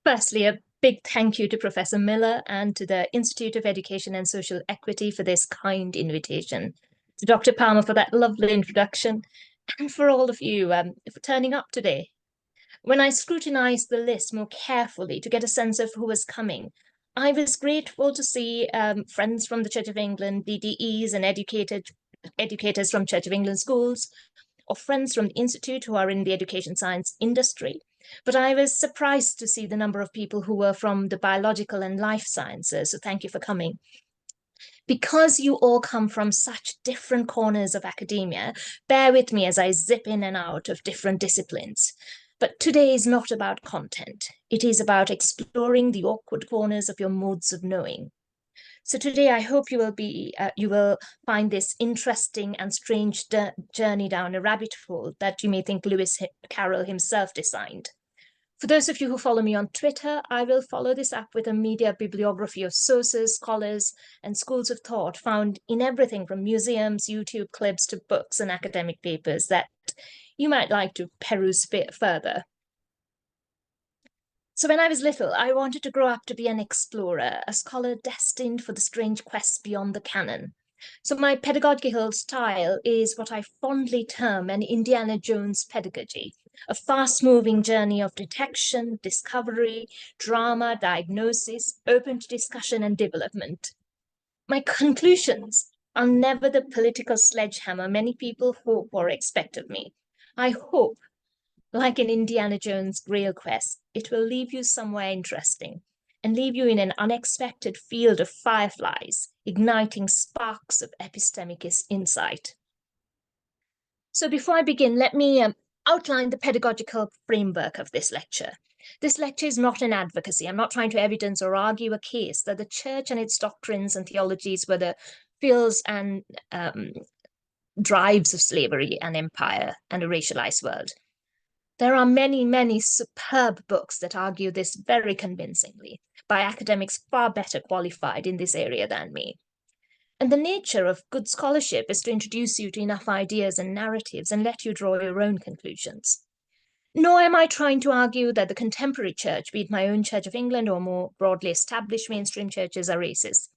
Firstly, a big thank you to Professor Miller and to the Institute of Education and Social Equity for this kind invitation, to Dr. Palmer for that lovely introduction, and for all of you for turning up today. When I scrutinized the list more carefully to get a sense of who was coming, I was grateful to see friends from the Church of England, DDEs and educators from Church of England schools, or friends from the Institute who are in the education science industry. But I was surprised to see the number of people who were from the biological and life sciences, so thank you for coming. Because you all come from such different corners of academia, bear with me as I zip in and out of different disciplines. But today is not about content. It is about exploring the awkward corners of your modes of knowing. So today, I hope you will find this interesting and strange journey down a rabbit hole that you may think Lewis Carroll himself designed. For those of you who follow me on Twitter, I will follow this up with a media bibliography of sources, scholars, and schools of thought found in everything from museums, YouTube clips, to books and academic papers that you might like to peruse further. So when I was little, I wanted to grow up to be an explorer, a scholar destined for the strange quests beyond the canon. So my pedagogical style is what I fondly term an Indiana Jones pedagogy, a fast-moving journey of detection, discovery, drama, diagnosis, open to discussion and development. My conclusions are never the political sledgehammer many people hope or expect of me. I hope, like an Indiana Jones Grail quest, it will leave you somewhere interesting and leave you in an unexpected field of fireflies, igniting sparks of epistemic insight. So before I begin, let me outline the pedagogical framework of this lecture. This lecture is not an advocacy. I'm not trying to evidence or argue a case that the church and its doctrines and theologies were the fills and drives of slavery and empire and a racialized world. There are many, many superb books that argue this very convincingly by academics far better qualified in this area than me. And the nature of good scholarship is to introduce you to enough ideas and narratives and let you draw your own conclusions. Nor am I trying to argue that the contemporary church, be it my own Church of England or more broadly established mainstream churches, are racist.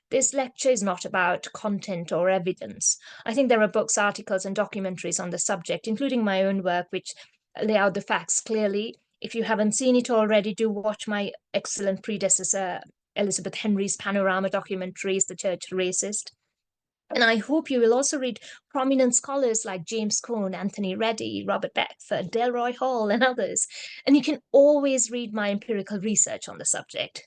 This lecture is not about content or evidence. I think there are books, articles, and documentaries on the subject, including my own work, which lay out the facts clearly. If you haven't seen it already, do watch my excellent predecessor, Elizabeth Henry's Panorama documentary, Is the Church Racist? And I hope you will also read prominent scholars like James Cone, Anthony Reddy, Robert Beckford, Delroy Hall, and others. And you can always read my empirical research on the subject,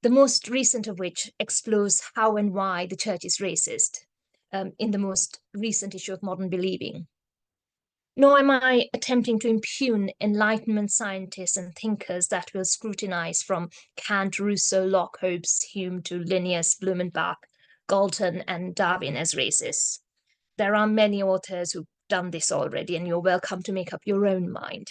the most recent of which explores how and why the church is racist in the most recent issue of Modern Believing. Nor am I attempting to impugn Enlightenment scientists and thinkers that will scrutinize from Kant, Rousseau, Locke, Hobbes, Hume to Linnaeus, Blumenbach, Galton, and Darwin as racists. There are many authors who've done this already, and you're welcome to make up your own mind.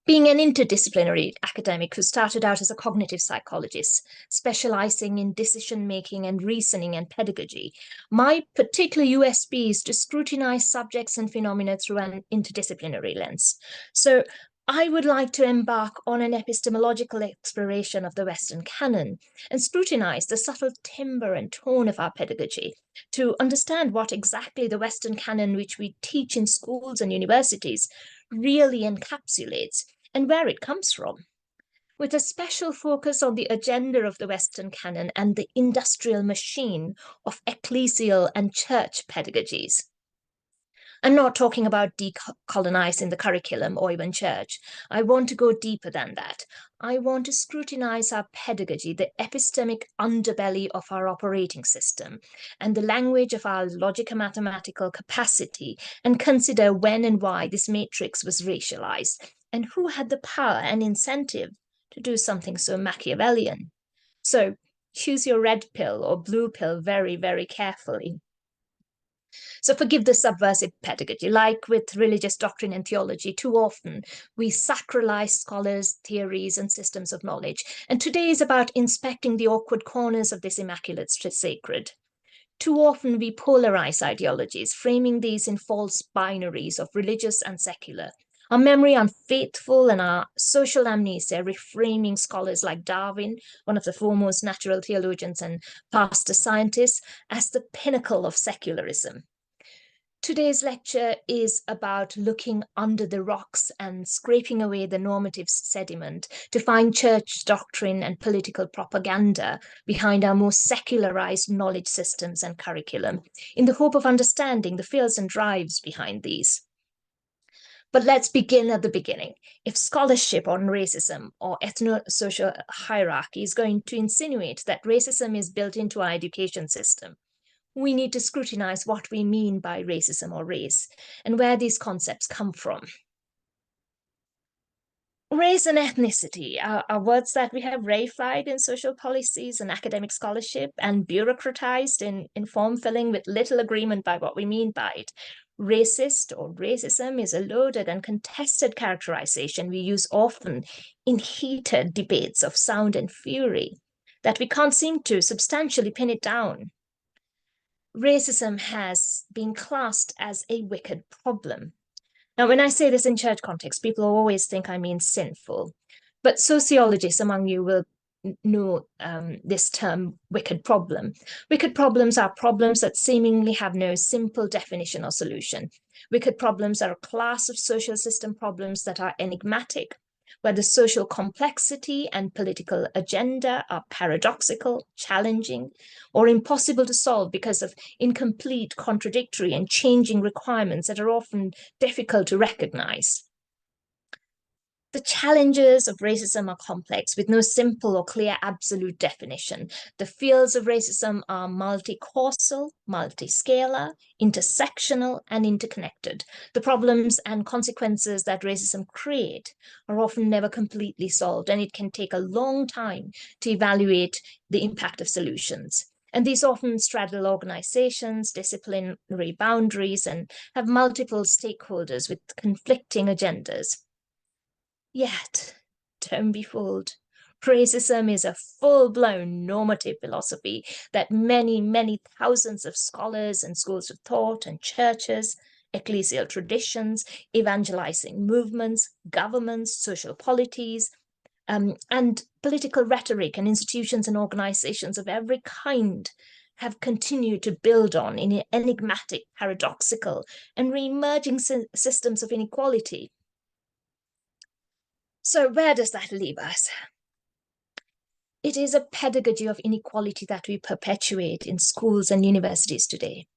Being an interdisciplinary academic who started out as a cognitive psychologist, specializing in decision-making and reasoning and pedagogy, my particular USP is to scrutinize subjects and phenomena through an interdisciplinary lens. So I would like to embark on an epistemological exploration of the Western canon and scrutinize the subtle timbre and tone of our pedagogy to understand what exactly the Western canon, which we teach in schools and universities, really encapsulates and where it comes from, with a special focus on the agenda of the Western canon and the industrial machine of ecclesial and church pedagogies. I'm not talking about decolonizing the curriculum or even church. I want to go deeper than that. I want to scrutinize our pedagogy, the epistemic underbelly of our operating system, and the language of our logico-mathematical capacity, and consider when and why this matrix was racialized, and who had the power and incentive to do something so Machiavellian. So choose your red pill or blue pill very, very carefully. So forgive the subversive pedagogy. Like with religious doctrine and theology, too often we sacralize scholars, theories, and systems of knowledge. And today is about inspecting the awkward corners of this immaculate sacred. Too often we polarize ideologies, framing these in false binaries of religious and secular. our memory unfaithful, and our social amnesia reframing scholars like Darwin, one of the foremost natural theologians and pastor scientists, as the pinnacle of secularism. Today's lecture is about looking under the rocks and scraping away the normative sediment to find church doctrine and political propaganda behind our most secularized knowledge systems and curriculum, in the hope of understanding the fears and drives behind these. But let's begin at the beginning. If scholarship on racism or ethno-social hierarchy is going to insinuate that racism is built into our education system, we need to scrutinize what we mean by racism or race and where these concepts come from. Race and ethnicity are words that we have reified in social policies and academic scholarship and bureaucratized in form filling with little agreement by what we mean by it. Racist or racism is a loaded and contested characterization we use often in heated debates of sound and fury that we can't seem to substantially pin it down. Racism has been classed as a wicked problem. Now, when I say this in church context, people always think I mean sinful, but sociologists among you will know this term wicked problem. Wicked problems are problems that seemingly have no simple definition or solution. Wicked problems are a class of social system problems that are enigmatic, where the social complexity and political agenda are paradoxical, challenging, or impossible to solve because of incomplete, contradictory, and changing requirements that are often difficult to recognize. The challenges of racism are complex, with no simple or clear absolute definition. The fields of racism are multi-causal, multi-scalar, intersectional, and interconnected. The problems and consequences that racism create are often never completely solved, and it can take a long time to evaluate the impact of solutions. And these often straddle organizations, disciplinary boundaries, and have multiple stakeholders with conflicting agendas. Yet, don't be fooled. Racism is a full-blown normative philosophy that many, many thousands of scholars and schools of thought and churches, ecclesial traditions, evangelizing movements, governments, social polities, and political rhetoric and institutions and organizations of every kind have continued to build on in enigmatic, paradoxical, and re-emerging systems of inequality. So where does that leave us? It is a pedagogy of inequality that we perpetuate in schools and universities today.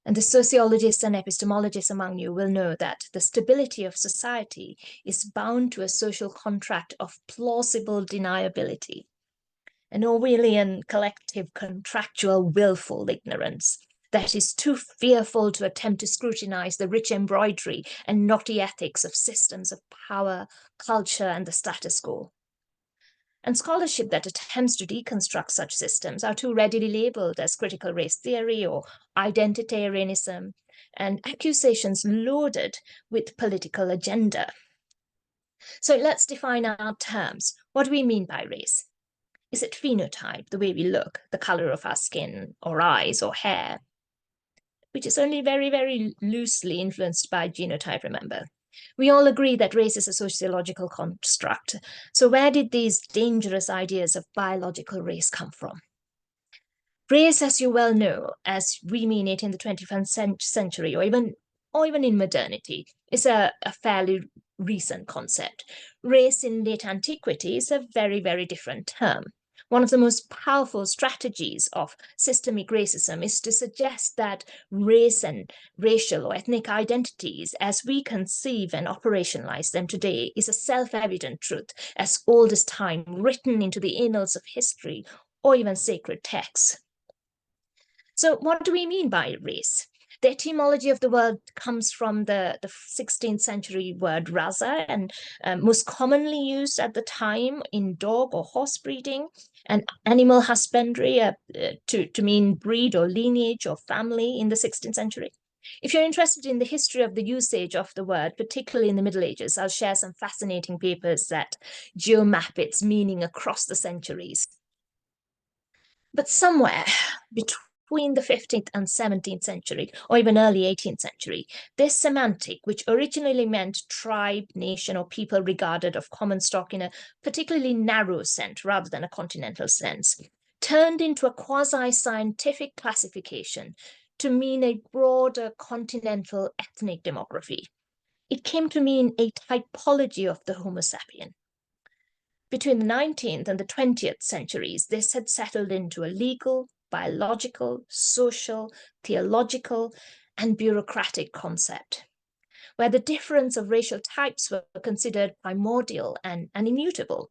And the sociologists and epistemologists among you will know that the stability of society is bound to a social contract of plausible deniability, an Orwellian collective contractual willful ignorance that is too fearful to attempt to scrutinize the rich embroidery and knotty ethics of systems of power, culture, and the status quo. And scholarship that attempts to deconstruct such systems are too readily labeled as critical race theory or identitarianism, and accusations loaded with political agenda. So let's define our terms. What do we mean by race? Is it phenotype, the way we look, the color of our skin or eyes or hair? Which is only very, very loosely influenced by genotype, remember. We all agree that race is a sociological construct. So where did these dangerous ideas of biological race come from? Race, as you well know, as we mean it in the 21st century, or even in modernity, is a fairly recent concept. Race in late antiquity is a very, very different term. One of the most powerful strategies of systemic racism is to suggest that race and racial or ethnic identities, as we conceive and operationalize them today, is a self-evident truth as old as time, written into the annals of history or even sacred texts. So what do we mean by race? The etymology of the word comes from the 16th century word raza, and most commonly used at the time in dog or horse breeding and animal husbandry to mean breed or lineage or family in the 16th century. If you're interested in the history of the usage of the word, particularly in the Middle Ages, I'll share some fascinating papers that geomap its meaning across the centuries. But somewhere between between the 15th and 17th century, or even early 18th century, this semantic, which originally meant tribe, nation, or people regarded of common stock in a particularly narrow sense rather than a continental sense, turned into a quasi-scientific classification to mean a broader continental ethnic demography. It came to mean a typology of the Homo sapien. Between the 19th and the 20th centuries, this had settled into a legal, biological, social, theological, and bureaucratic concept, where the difference of racial types were considered primordial and immutable.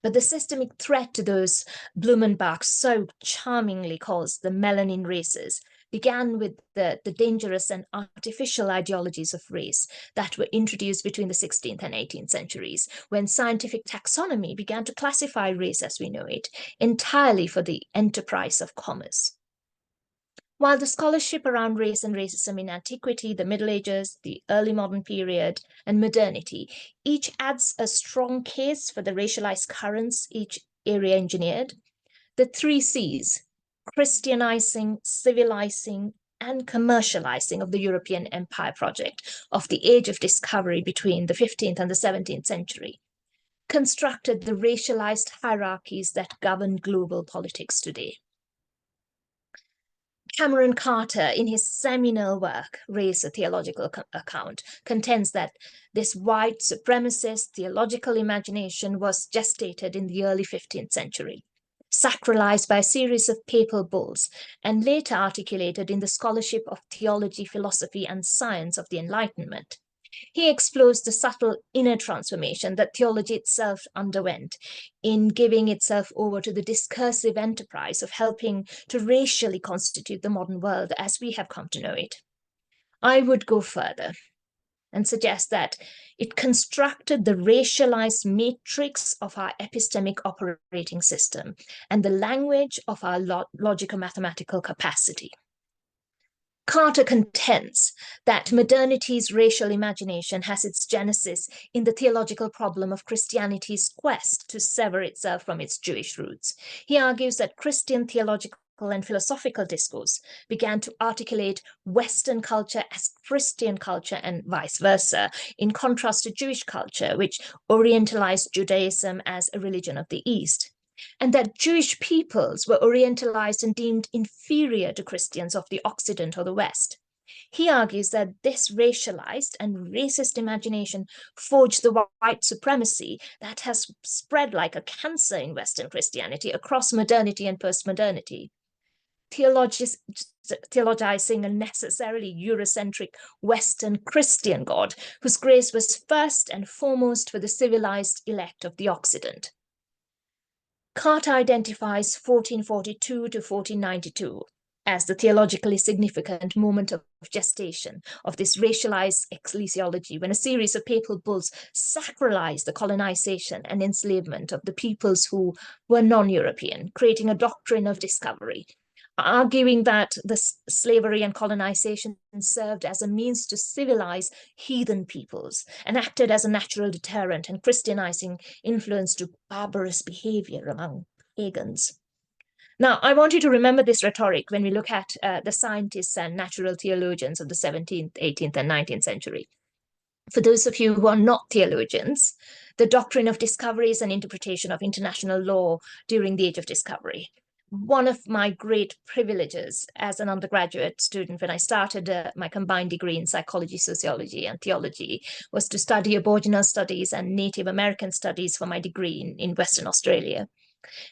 But the systemic threat to those Blumenbach so charmingly calls the melanin races began with the dangerous and artificial ideologies of race that were introduced between the 16th and 18th centuries, when scientific taxonomy began to classify race as we know it entirely for the enterprise of commerce. While the scholarship around race and racism in antiquity, the Middle Ages, the early modern period, and modernity, each adds a strong case for the racialized currents each area engineered, the three C's, Christianizing, civilizing, and commercializing of the European Empire project of the Age of Discovery between the 15th and the 17th century, constructed the racialized hierarchies that govern global politics today. Cameron Carter, in his seminal work, Race, a Theological Account, contends that this white supremacist theological imagination was gestated in the early 15th century, sacralized by a series of papal bulls, and later articulated in the scholarship of theology, philosophy, and science of the Enlightenment. He explores the subtle inner transformation that theology itself underwent in giving itself over to the discursive enterprise of helping to racially constitute the modern world as we have come to know it. I would go further and suggest that it constructed the racialized matrix of our epistemic operating system and the language of our logico-mathematical capacity. Carter contends that modernity's racial imagination has its genesis in the theological problem of Christianity's quest to sever itself from its Jewish roots. He argues that Christian theological and philosophical discourse began to articulate Western culture as Christian culture and vice versa, in contrast to Jewish culture, which orientalized Judaism as a religion of the East, and that Jewish peoples were orientalized and deemed inferior to Christians of the Occident or the West. He argues that this racialized and racist imagination forged the white supremacy that has spread like a cancer in Western Christianity across modernity and postmodernity, theologizing a necessarily Eurocentric Western Christian God, whose grace was first and foremost for the civilized elect of the Occident. Carter identifies 1442 to 1492 as the theologically significant moment of gestation of this racialized ecclesiology, when a series of papal bulls sacralized the colonization and enslavement of the peoples who were non-European, creating a doctrine of discovery, arguing that the slavery and colonization served as a means to civilize heathen peoples and acted as a natural deterrent and Christianizing influence to barbarous behavior among pagans. Now, I want you to remember this rhetoric when we look at the scientists and natural theologians of the 17th, 18th, and 19th century. For those of you who are not theologians, the doctrine of discovery is an interpretation of international law during the Age of Discovery. One of my great privileges as an undergraduate student when I started my combined degree in psychology, sociology, and theology was to study Aboriginal studies and Native American studies for my degree in Western Australia.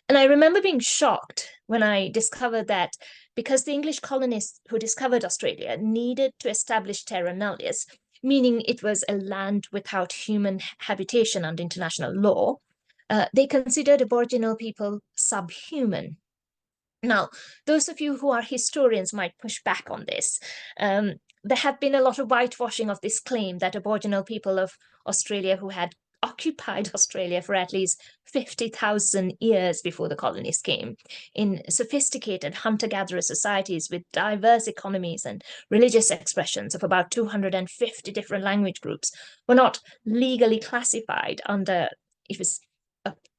And I remember being shocked when I discovered that because the English colonists who discovered Australia needed to establish terra nullius, meaning it was a land without human habitation under international law, they considered Aboriginal people subhuman. Now, those of you who are historians might push back on this. There have been a lot of whitewashing of this claim that Aboriginal people of Australia who had occupied Australia for at least 50,000 years before the colonists came, in sophisticated hunter-gatherer societies with diverse economies and religious expressions of about 250 different language groups, were not legally classified under,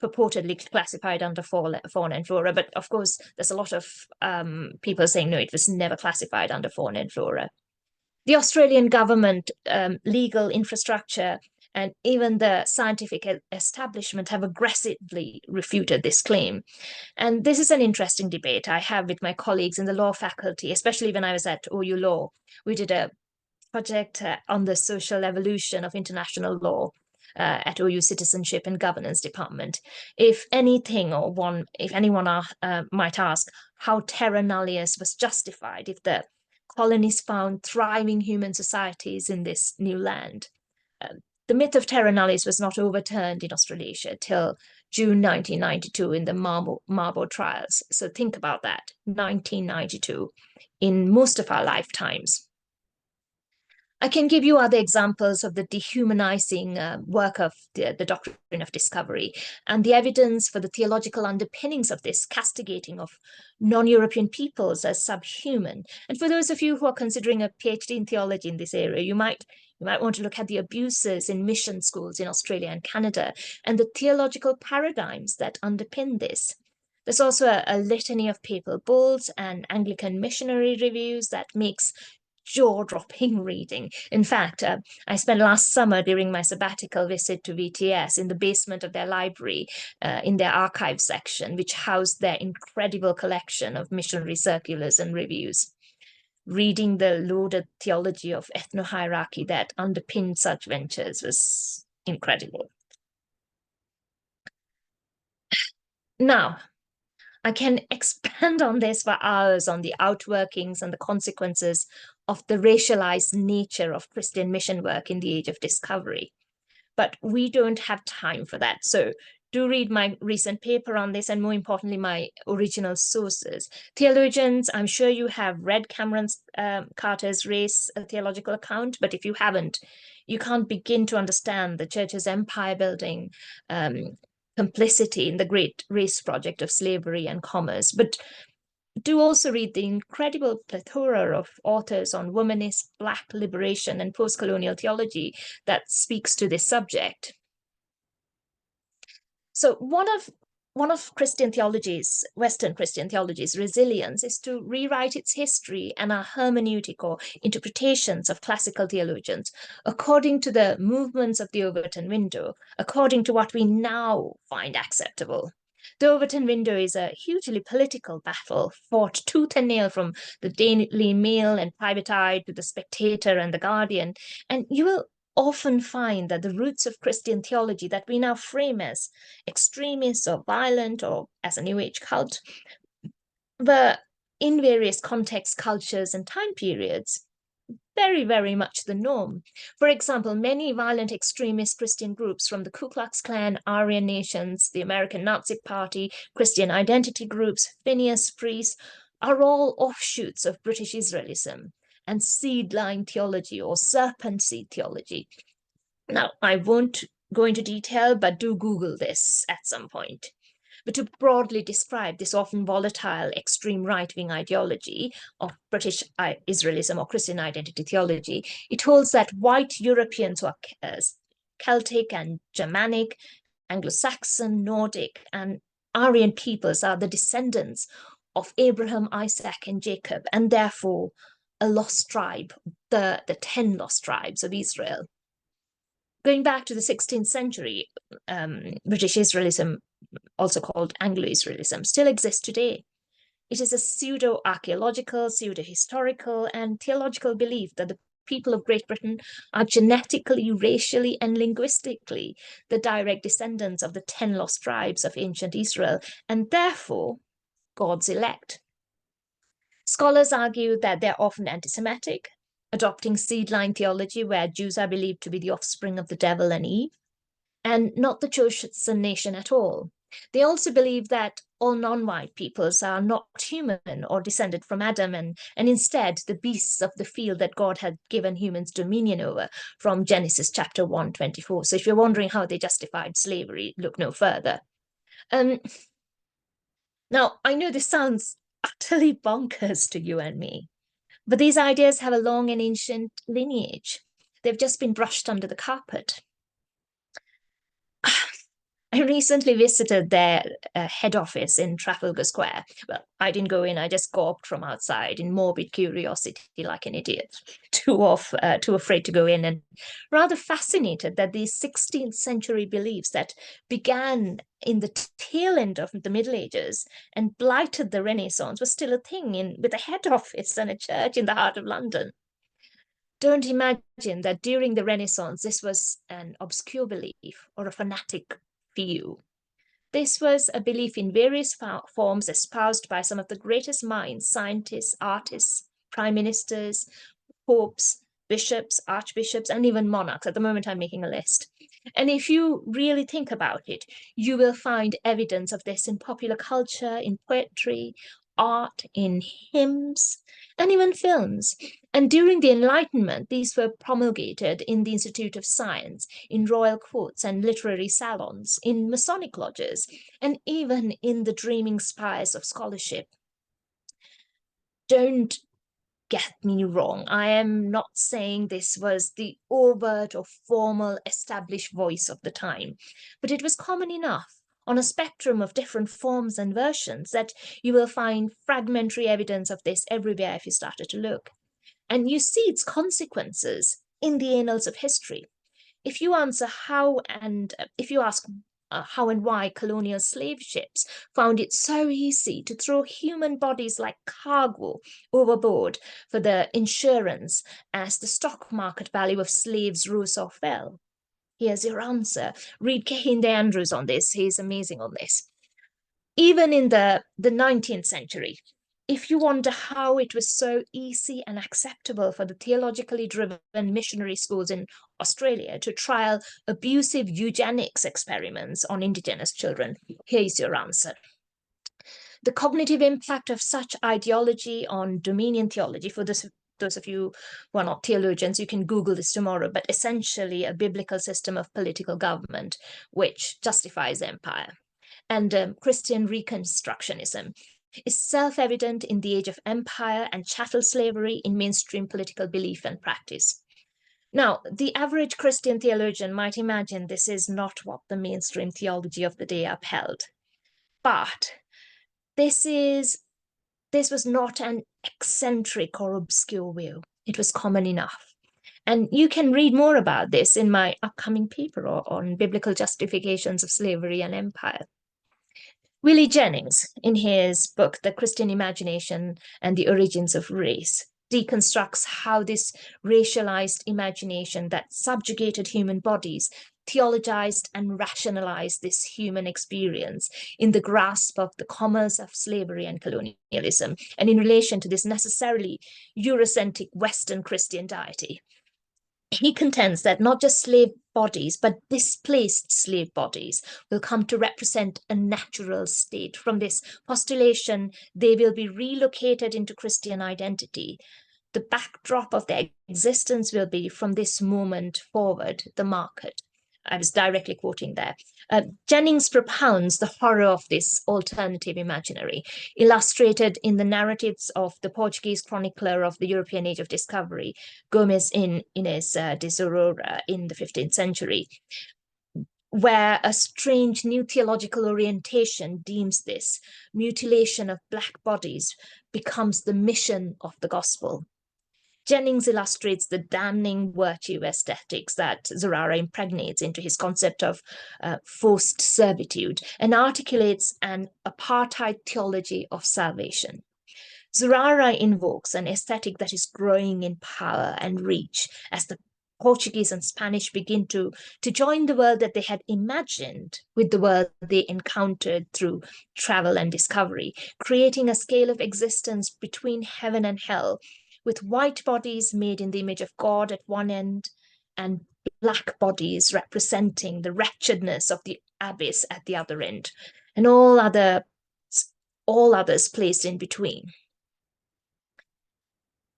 purportedly classified under fauna and flora. But of course, there's a lot of people saying, no, it was never classified under fauna and flora. The Australian government, legal infrastructure, and even the scientific establishment have aggressively refuted this claim. And this is an interesting debate I have with my colleagues in the law faculty, especially when I was at OU Law. We did a project on the social evolution of international law at OU Citizenship and Governance Department. If anything, if anyone might ask how terra nullius was justified if the colonies found thriving human societies in this new land. The myth of terra nullius was not overturned in Australasia till June 1992 in the Mabo trials. So think about that, 1992, in most of our lifetimes. I can give you other examples of the dehumanizing work of the doctrine of discovery and the evidence for the theological underpinnings of this castigating of non-European peoples as subhuman. And for those of you who are considering a PhD in theology in this area, you might want to look at the abuses in mission schools in Australia and Canada and the theological paradigms that underpin this. There's also a litany of papal bulls and Anglican missionary reviews that makes jaw-dropping reading. In fact, I spent last summer during my sabbatical visit to VTS in the basement of their library, in their archive section, which housed their incredible collection of missionary circulars and reviews. Reading the loaded theology of ethno-hierarchy that underpinned such ventures was incredible. Now, I can expand on this for hours on the outworkings and the consequences of the racialized nature of Christian mission work in the age of discovery. But we don't have time for that. So do read my recent paper on this, and more importantly, my original sources. Theologians, I'm sure you have read Cameron Carter's Race, a Theological Account, but if you haven't, you can't begin to understand the church's empire building complicity in the great race project of slavery and commerce. But do also read the incredible plethora of authors on womanist, Black liberation, and post-colonial theology that speaks to this subject. So one of Christian theology's, Western Christian theology's resilience is to rewrite its history and our hermeneutic or interpretations of classical theologians according to the movements of the Overton window, according to what we now find acceptable. The Overton window is a hugely political battle fought tooth and nail from the Daily Mail and Private Eye to the Spectator and the Guardian, and you will often find that the roots of Christian theology that we now frame as extremist or violent or as a New Age cult were in various contexts, cultures, and time periods very, very much the norm. For example, many violent extremist Christian groups from the Ku Klux Klan, Aryan Nations, the American Nazi Party, Christian identity groups, Phineas priests, are all offshoots of British Israelism and seed line theology or serpent seed theology. Now, I won't go into detail, but do Google this at some point. But to broadly describe this often volatile, extreme right-wing ideology of British Israelism or Christian identity theology, it holds that white Europeans who are Celtic and Germanic, Anglo-Saxon, Nordic, and Aryan peoples are the descendants of Abraham, Isaac, and Jacob, and therefore a lost tribe, the 10 lost tribes of Israel. Going back to the 16th century, British Israelism, also called Anglo-Israelism, still exists today. It is a pseudo-archaeological, pseudo-historical, and theological belief that the people of Great Britain are genetically, racially, and linguistically the direct descendants of the 10 lost tribes of ancient Israel, and therefore God's elect. Scholars argue that they're often anti-Semitic, adopting seed-line theology where Jews are believed to be the offspring of the devil and Eve, and not the chosen nation at all. They also believe that all non-white peoples are not human or descended from Adam, and instead the beasts of the field that God had given humans dominion over from Genesis chapter 1:24. So if you're wondering how they justified slavery, look no further. Now, I know this sounds utterly bonkers to you and me, but these ideas have a long and ancient lineage. They've just been brushed under the carpet. I recently visited their head office in Trafalgar Square. Well, I didn't go in, I just gawped from outside in morbid curiosity like an idiot, too afraid to go in, and rather fascinated that these 16th century beliefs that began in the tail end of the Middle Ages and blighted the Renaissance was still a thing with a head office and a church in the heart of London. Don't imagine that during the Renaissance, this was an obscure belief or a fanatic view. This was a belief in various forms espoused by some of the greatest minds, scientists, artists, prime ministers, popes, bishops, archbishops, and even monarchs. At the moment, I'm making a list. And if you really think about it, you will find evidence of this in popular culture, in poetry, art, in hymns, and even films. And during the Enlightenment, these were promulgated in the Institute of Science, in royal courts and literary salons, in Masonic lodges, and even in the dreaming spires of scholarship. Don't get me wrong, I am not saying this was the overt or formal established voice of the time, but it was common enough on a spectrum of different forms and versions that you will find fragmentary evidence of this everywhere if you started to look. And you see its consequences in the annals of history. If you answer if you ask how and why colonial slave ships found it so easy to throw human bodies like cargo overboard for the insurance as the stock market value of slaves rose or fell, here's your answer. Read Kehinde Andrews on this. He's amazing on this. Even in the 19th century, if you wonder how it was so easy and acceptable for the theologically driven missionary schools in Australia to trial abusive eugenics experiments on Indigenous children, here is your answer. The cognitive impact of such ideology on Dominion theology, for those of you who are not theologians, you can Google this tomorrow, but essentially a biblical system of political government which justifies empire. And Christian Reconstructionism is self-evident in the age of empire and chattel slavery in mainstream political belief and practice. Now, the average Christian theologian might imagine this is not what the mainstream theology of the day upheld. But this was not an eccentric or obscure view. It was common enough. And you can read more about this in my upcoming paper on biblical justifications of slavery and empire. Willie Jennings, in his book, The Christian Imagination and the Origins of Race, deconstructs how this racialized imagination that subjugated human bodies theologized and rationalized this human experience in the grasp of the commerce of slavery and colonialism, and in relation to this necessarily Eurocentric Western Christian deity. He contends that not just slave bodies, but displaced slave bodies will come to represent a natural state. From this postulation, they will be relocated into Christian identity. The backdrop of their existence will be, from this moment forward, the market. I was directly quoting there. Jennings propounds the horror of this alternative imaginary, illustrated in the narratives of the Portuguese chronicler of the European Age of Discovery, Gomes Inês de Aurora, in the 15th century, where a strange new theological orientation deems this mutilation of Black bodies becomes the mission of the gospel. Jennings illustrates the damning virtue aesthetics that Zurara impregnates into his concept of forced servitude and articulates an apartheid theology of salvation. Zurara invokes an aesthetic that is growing in power and reach as the Portuguese and Spanish begin to join the world that they had imagined with the world they encountered through travel and discovery, creating a scale of existence between heaven and hell, with white bodies made in the image of God at one end and Black bodies representing the wretchedness of the abyss at the other end, and all others placed in between.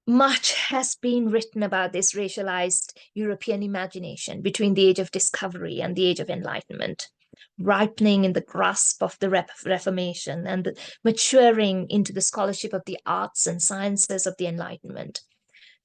Much has been written about this racialized European imagination between the age of discovery and the age of enlightenment, ripening in the grasp of the Reformation and maturing into the scholarship of the arts and sciences of the Enlightenment.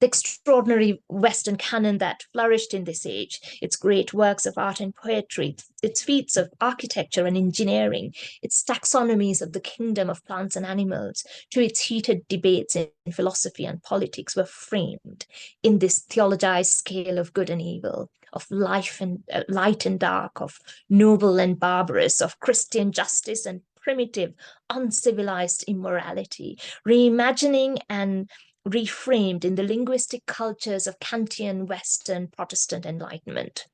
The extraordinary Western canon that flourished in this age, its great works of art and poetry, its feats of architecture and engineering, its taxonomies of the kingdom of plants and animals, to its heated debates in philosophy and politics, were framed in this theologized scale of good and evil, of life and light and dark, of noble and barbarous, of Christian justice and primitive, uncivilized immorality, reimagining and reframed in the linguistic cultures of Kantian Western Protestant Enlightenment.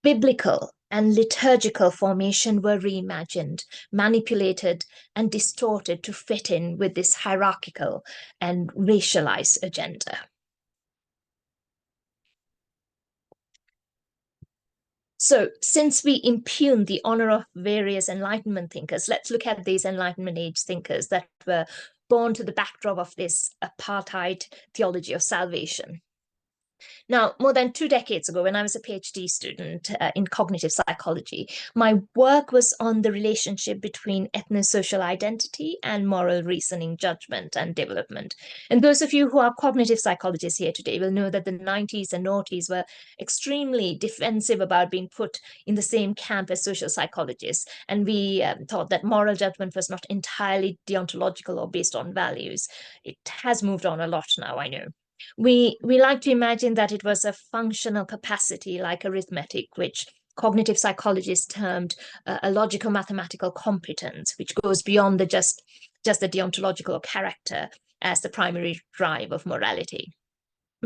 Biblical and liturgical formation were reimagined, manipulated, and distorted to fit in with this hierarchical and racialized agenda. So, since we impugn the honor of various Enlightenment thinkers, let's look at these Enlightenment age thinkers that were born to the backdrop of this apartheid theology of salvation. Now, more than 2 decades ago, when I was a PhD student in cognitive psychology, my work was on the relationship between ethnosocial identity and moral reasoning, judgment, and development. And those of you who are cognitive psychologists here today will know that the 90s and noughties were extremely defensive about being put in the same camp as social psychologists. And we thought that moral judgment was not entirely deontological or based on values. It has moved on a lot now, I know. We like to imagine that it was a functional capacity like arithmetic, which cognitive psychologists termed a logical mathematical competence, which goes beyond just the deontological character as the primary drive of morality.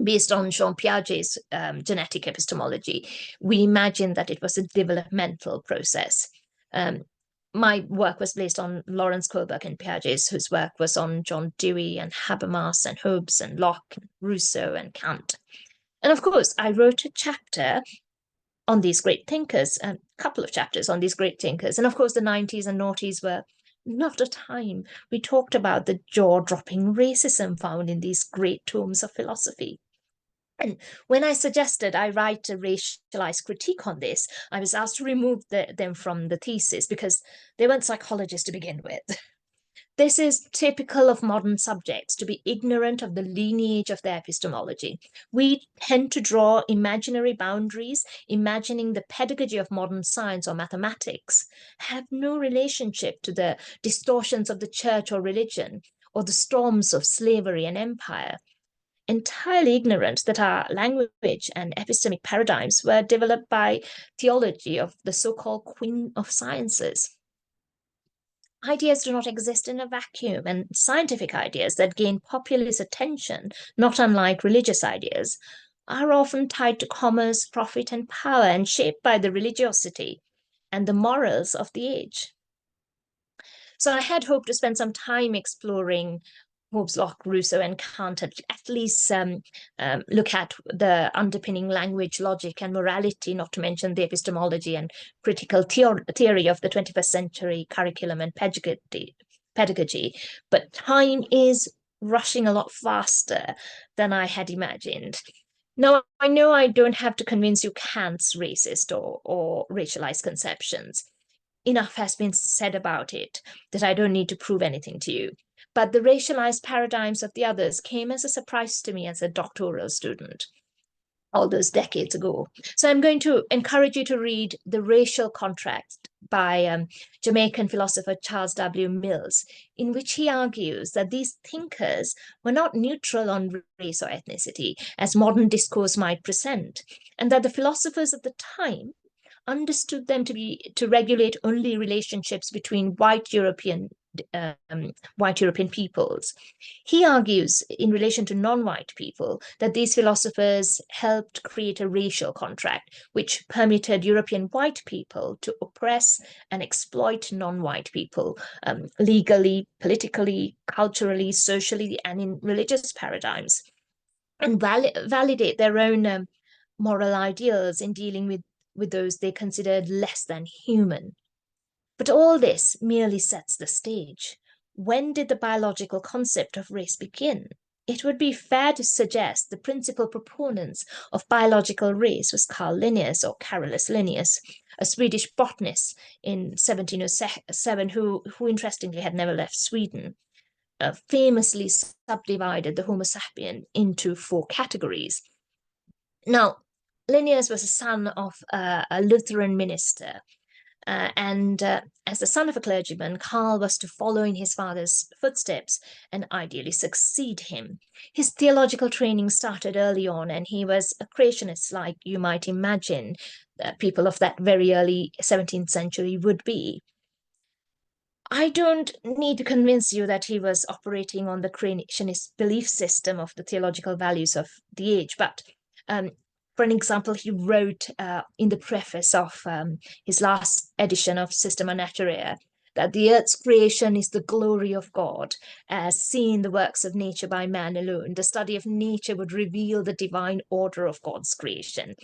Based on Jean Piaget's genetic epistemology, we imagine that it was a developmental process. My work was based on Lawrence Kohlberg and Piaget, whose work was on John Dewey and Habermas and Hobbes and Locke, and Rousseau and Kant. And of course, I wrote a chapter on these great thinkers, a couple of chapters on these great thinkers. And of course, the 90s and noughties were not a time we talked about the jaw-dropping racism found in these great tomes of philosophy. And when I suggested I write a racialized critique on this, I was asked to remove them from the thesis because they weren't psychologists to begin with. This is typical of modern subjects, to be ignorant of the lineage of their epistemology. We tend to draw imaginary boundaries, imagining the pedagogy of modern science or mathematics have no relationship to the distortions of the church or religion, or the storms of slavery and empire, entirely ignorant that our language and epistemic paradigms were developed by theology of the so-called Queen of Sciences. Ideas do not exist in a vacuum, and scientific ideas that gain populace attention, not unlike religious ideas, are often tied to commerce, profit, and power, and shaped by the religiosity and the morals of the age. So I had hoped to spend some time exploring Hobbes, Locke, Rousseau, and Kant, at least look at the underpinning language, logic, and morality, not to mention the epistemology and critical theory of the 21st century curriculum and pedagogy. But time is rushing a lot faster than I had imagined. Now, I know I don't have to convince you Kant's racist or racialized conceptions. Enough has been said about it that I don't need to prove anything to you. But the racialized paradigms of the others came as a surprise to me as a doctoral student all those decades ago. So I'm going to encourage you to read The Racial Contract by Jamaican philosopher Charles W. Mills, in which he argues that these thinkers were not neutral on race or ethnicity, as modern discourse might present, and that the philosophers of the time understood them to regulate only relationships between white European peoples. He argues, in relation to non-white people, that these philosophers helped create a racial contract which permitted European white people to oppress and exploit non-white people legally, politically, culturally, socially, and in religious paradigms, and validate their own moral ideals in dealing with those they considered less than human. But all this merely sets the stage. When did the biological concept of race begin? It would be fair to suggest the principal proponents of biological race was Carl Linnaeus, or Carolus Linnaeus, a Swedish botanist in 1707 who interestingly had never left Sweden. famously subdivided the Homo sapien into 4 categories. Now, Linnaeus was a son of a Lutheran minister, and as the son of a clergyman, Karl was to follow in his father's footsteps and ideally succeed him. His theological training started early on, and he was a creationist, like you might imagine people of that very early 17th century would be. I don't need to convince you that he was operating on the creationist belief system of the theological values of the age, but for an example, he wrote in the preface of his last edition of Systema Naturae that the earth's creation is the glory of God, as seen the works of nature by man alone. The study of nature would reveal the divine order of God's creation,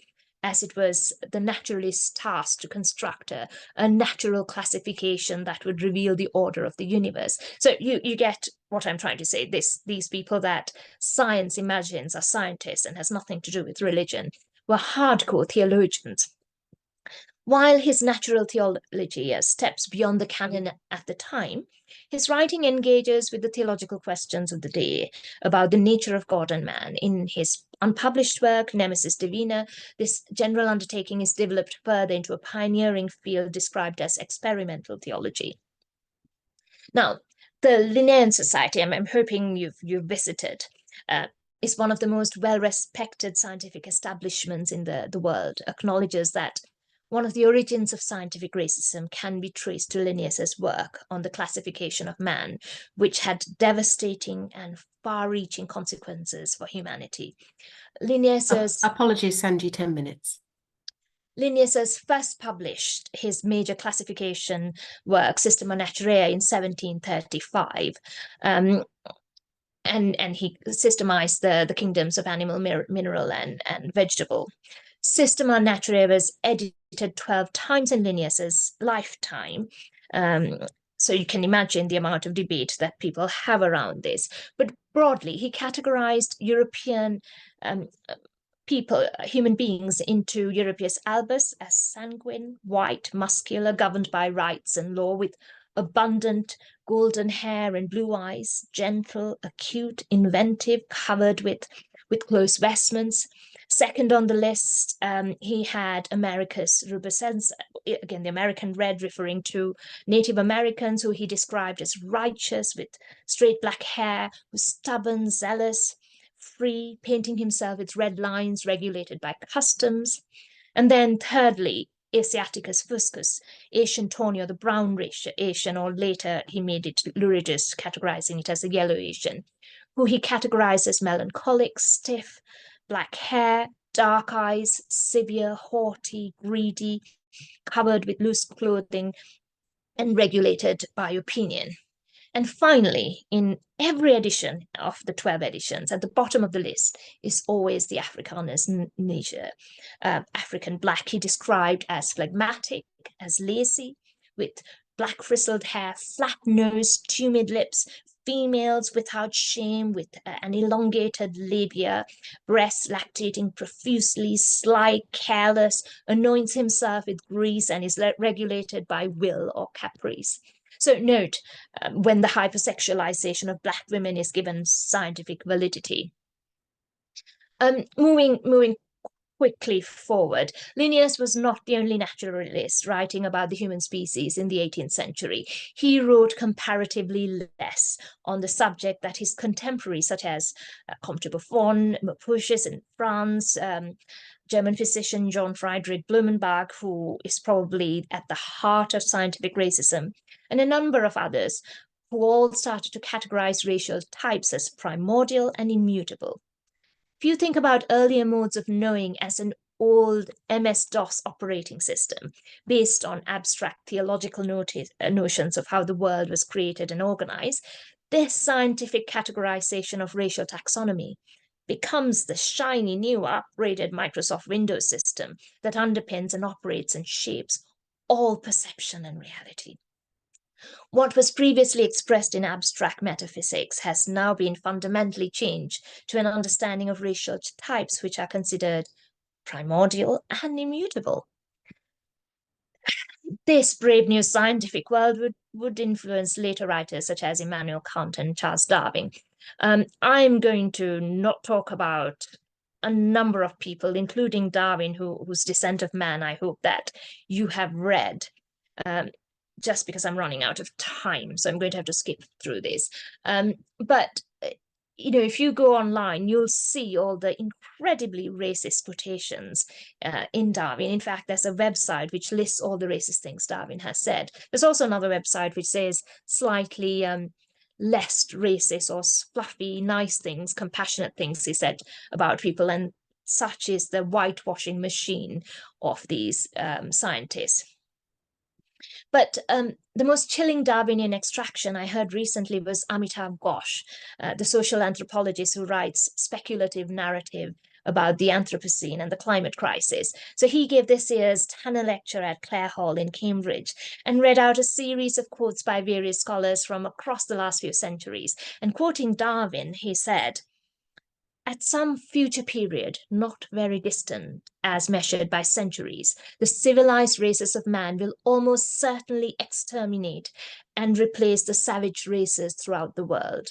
as it was the naturalist's task to construct a natural classification that would reveal the order of the universe. So you get what I'm trying to say. These people that science imagines are scientists and has nothing to do with religion were hardcore theologians. While his natural theology steps beyond the canon at the time, his writing engages with the theological questions of the day about the nature of God and man. In his unpublished work, Nemesis Divina, this general undertaking is developed further into a pioneering field described as experimental theology. Now, the Linnaean Society, I'm hoping you've visited, is one of the most well-respected scientific establishments in the world, acknowledges that one of the origins of scientific racism can be traced to Linnaeus's work on the classification of man, which had devastating and far-reaching consequences for humanity. Linnaeus's apologies, Sanji, 10 minutes. Linnaeus first published his major classification work, Systema Naturae, in 1735. And he systemized the kingdoms of animal, mineral, and vegetable. Systema Naturae was edited 12 times in Linnaeus's lifetime. So you can imagine the amount of debate that people have around this. But broadly, he categorized European people, human beings, into Europeus albus as sanguine, white, muscular, governed by rights and law, with abundant golden hair and blue eyes, gentle, acute, inventive, covered with close vestments. Second on the list, he had Americus ruberensis, again, the American red, referring to Native Americans, who he described as righteous, with straight black hair, stubborn, zealous, free, painting himself with red lines regulated by customs. And then thirdly, Asiaticus fuscus, Asian tawny, or the brown Asian, or later he made it Luridus, categorizing it as a yellow Asian, who he categorized as melancholic, stiff, black hair, dark eyes, severe, haughty, greedy, covered with loose clothing, and regulated by opinion. And finally, in every edition of the 12 editions, at the bottom of the list is always the Afrikaner's measure. African black he described as phlegmatic, as lazy, with black frizzled hair, flat nose, tumid lips, females without shame, with an elongated labia, breasts lactating profusely, sly, careless, anoints himself with grease, and is regulated by will or caprice. So note when the hypersexualization of Black women is given scientific validity. Moving quickly forward, Linnaeus was not the only naturalist writing about the human species in the 18th century. He wrote comparatively less on the subject that his contemporaries, such as Comte de Buffon, Maupertuis in France, German physician John Friedrich Blumenbach, who is probably at the heart of scientific racism, and a number of others who all started to categorize racial types as primordial and immutable. If you think about earlier modes of knowing as an old MS-DOS operating system based on abstract theological notions of how the world was created and organized, this scientific categorization of racial taxonomy becomes the shiny new upgraded Microsoft Windows system that underpins and operates and shapes all perception and reality. What was previously expressed in abstract metaphysics has now been fundamentally changed to an understanding of racial types which are considered primordial and immutable. This brave new scientific world would influence later writers such as Immanuel Kant and Charles Darwin. I'm going to not talk about a number of people, including Darwin, whose Descent of Man I hope that you have read, just because I'm running out of time. So I'm going to have to skip through this. But if you go online, you'll see all the incredibly racist quotations in Darwin. In fact, there's a website which lists all the racist things Darwin has said. There's also another website which says slightly less racist or fluffy, nice things, compassionate things he said about people. And such is the whitewashing machine of these scientists. But the most chilling Darwinian extraction I heard recently was Amitav Ghosh, the social anthropologist who writes speculative narrative about the Anthropocene and the climate crisis. So he gave this year's Tanner Lecture at Clare Hall in Cambridge and read out a series of quotes by various scholars from across the last few centuries. And quoting Darwin, he said, "At some future period, not very distant, as measured by centuries, the civilized races of man will almost certainly exterminate and replace the savage races throughout the world."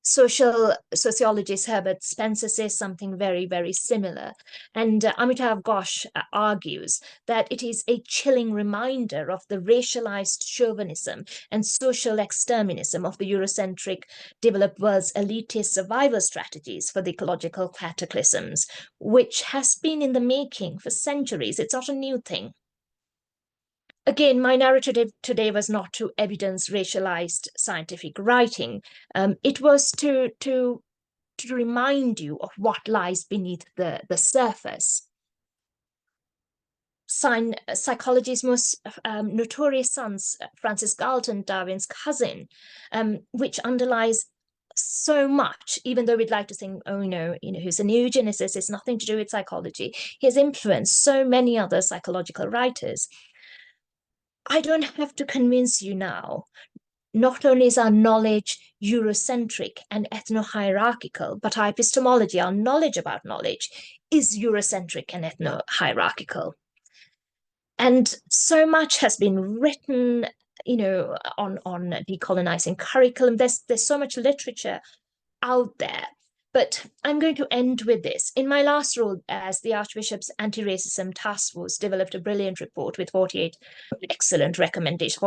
Social sociologist Herbert Spencer says something very, very similar. And Amitav Ghosh argues that it is a chilling reminder of the racialized chauvinism and social exterminism of the Eurocentric developed world's elitist survival strategies for the ecological cataclysms, which has been in the making for centuries. It's not a new thing. Again, my narrative today was not to evidence racialized scientific writing. It was to remind you of what lies beneath the surface. Psychology's most notorious sons, Francis Galton, Darwin's cousin, which underlies so much, even though we'd like to think, oh, who's an eugenicist, it's nothing to do with psychology. He has influenced so many other psychological writers. I don't have to convince you now. Not only is our knowledge Eurocentric and ethno-hierarchical, but our epistemology, our knowledge about knowledge, is Eurocentric and ethno-hierarchical. And so much has been written, on decolonizing curriculum. There's so much literature out there. But I'm going to end with this. In my last role as the Archbishop's Anti-Racism Task Force developed a brilliant report with 42 excellent recommendations